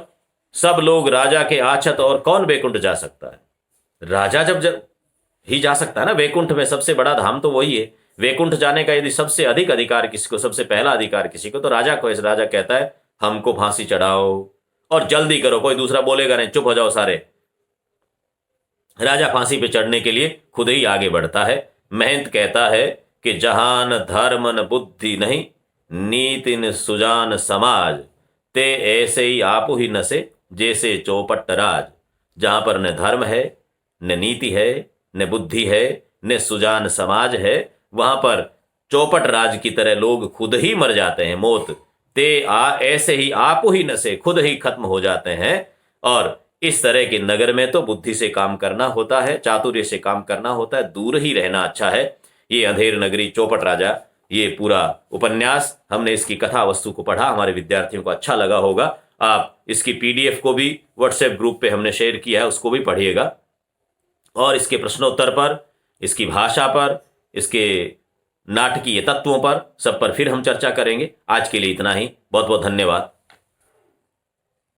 सब लोग राजा के आछत, और कौन वैकुंठ जा सकता है? राजा जब ही जा सकता है ना, वैकुंठ में सबसे बड़ा धाम तो वही है। वैकुंठ जाने का यदि सबसे अधिक अधिकार किसी को, सबसे पहला अधिकार किसी को, तो राजा को। इस राजा कहता है हमको फांसी चढ़ाओ और जल्दी करो, कोई दूसरा बोलेगा नहीं, चुप हो जाओ सारे। राजा फांसी पे चढ़ने के लिए खुद ही आगे बढ़ता है। महंत कहता है कि जहान धर्म न बुद्धि नहीं, नीति न सुजान समाज, ते ऐसे ही आप ही नसे जैसे चौपट राज। जहां पर न धर्म है, न नीति है, न बुद्धि है, न सुजान समाज है, वहां पर चौपट राज की तरह लोग खुद ही मर जाते हैं। मौत ते ऐसे ही आप ही नसे, खुद ही खत्म हो जाते हैं। और इस तरह के नगर में तो बुद्धि से काम करना होता है, चातुर्य से काम करना होता है, दूर ही रहना अच्छा है। ये अंधेर नगरी चौपट राजा, ये पूरा उपन्यास हमने इसकी कथा वस्तु को पढ़ा, हमारे विद्यार्थियों को अच्छा लगा होगा। आप इसकी पीडीएफ को भी व्हाट्सएप ग्रुप पे हमने शेयर किया है, उसको भी पढ़िएगा। और इसके प्रश्नोत्तर पर, इसकी भाषा पर, इसके नाटकीय तत्वों पर, सब पर फिर हम चर्चा करेंगे। आज के लिए इतना ही। बहुत बहुत धन्यवाद।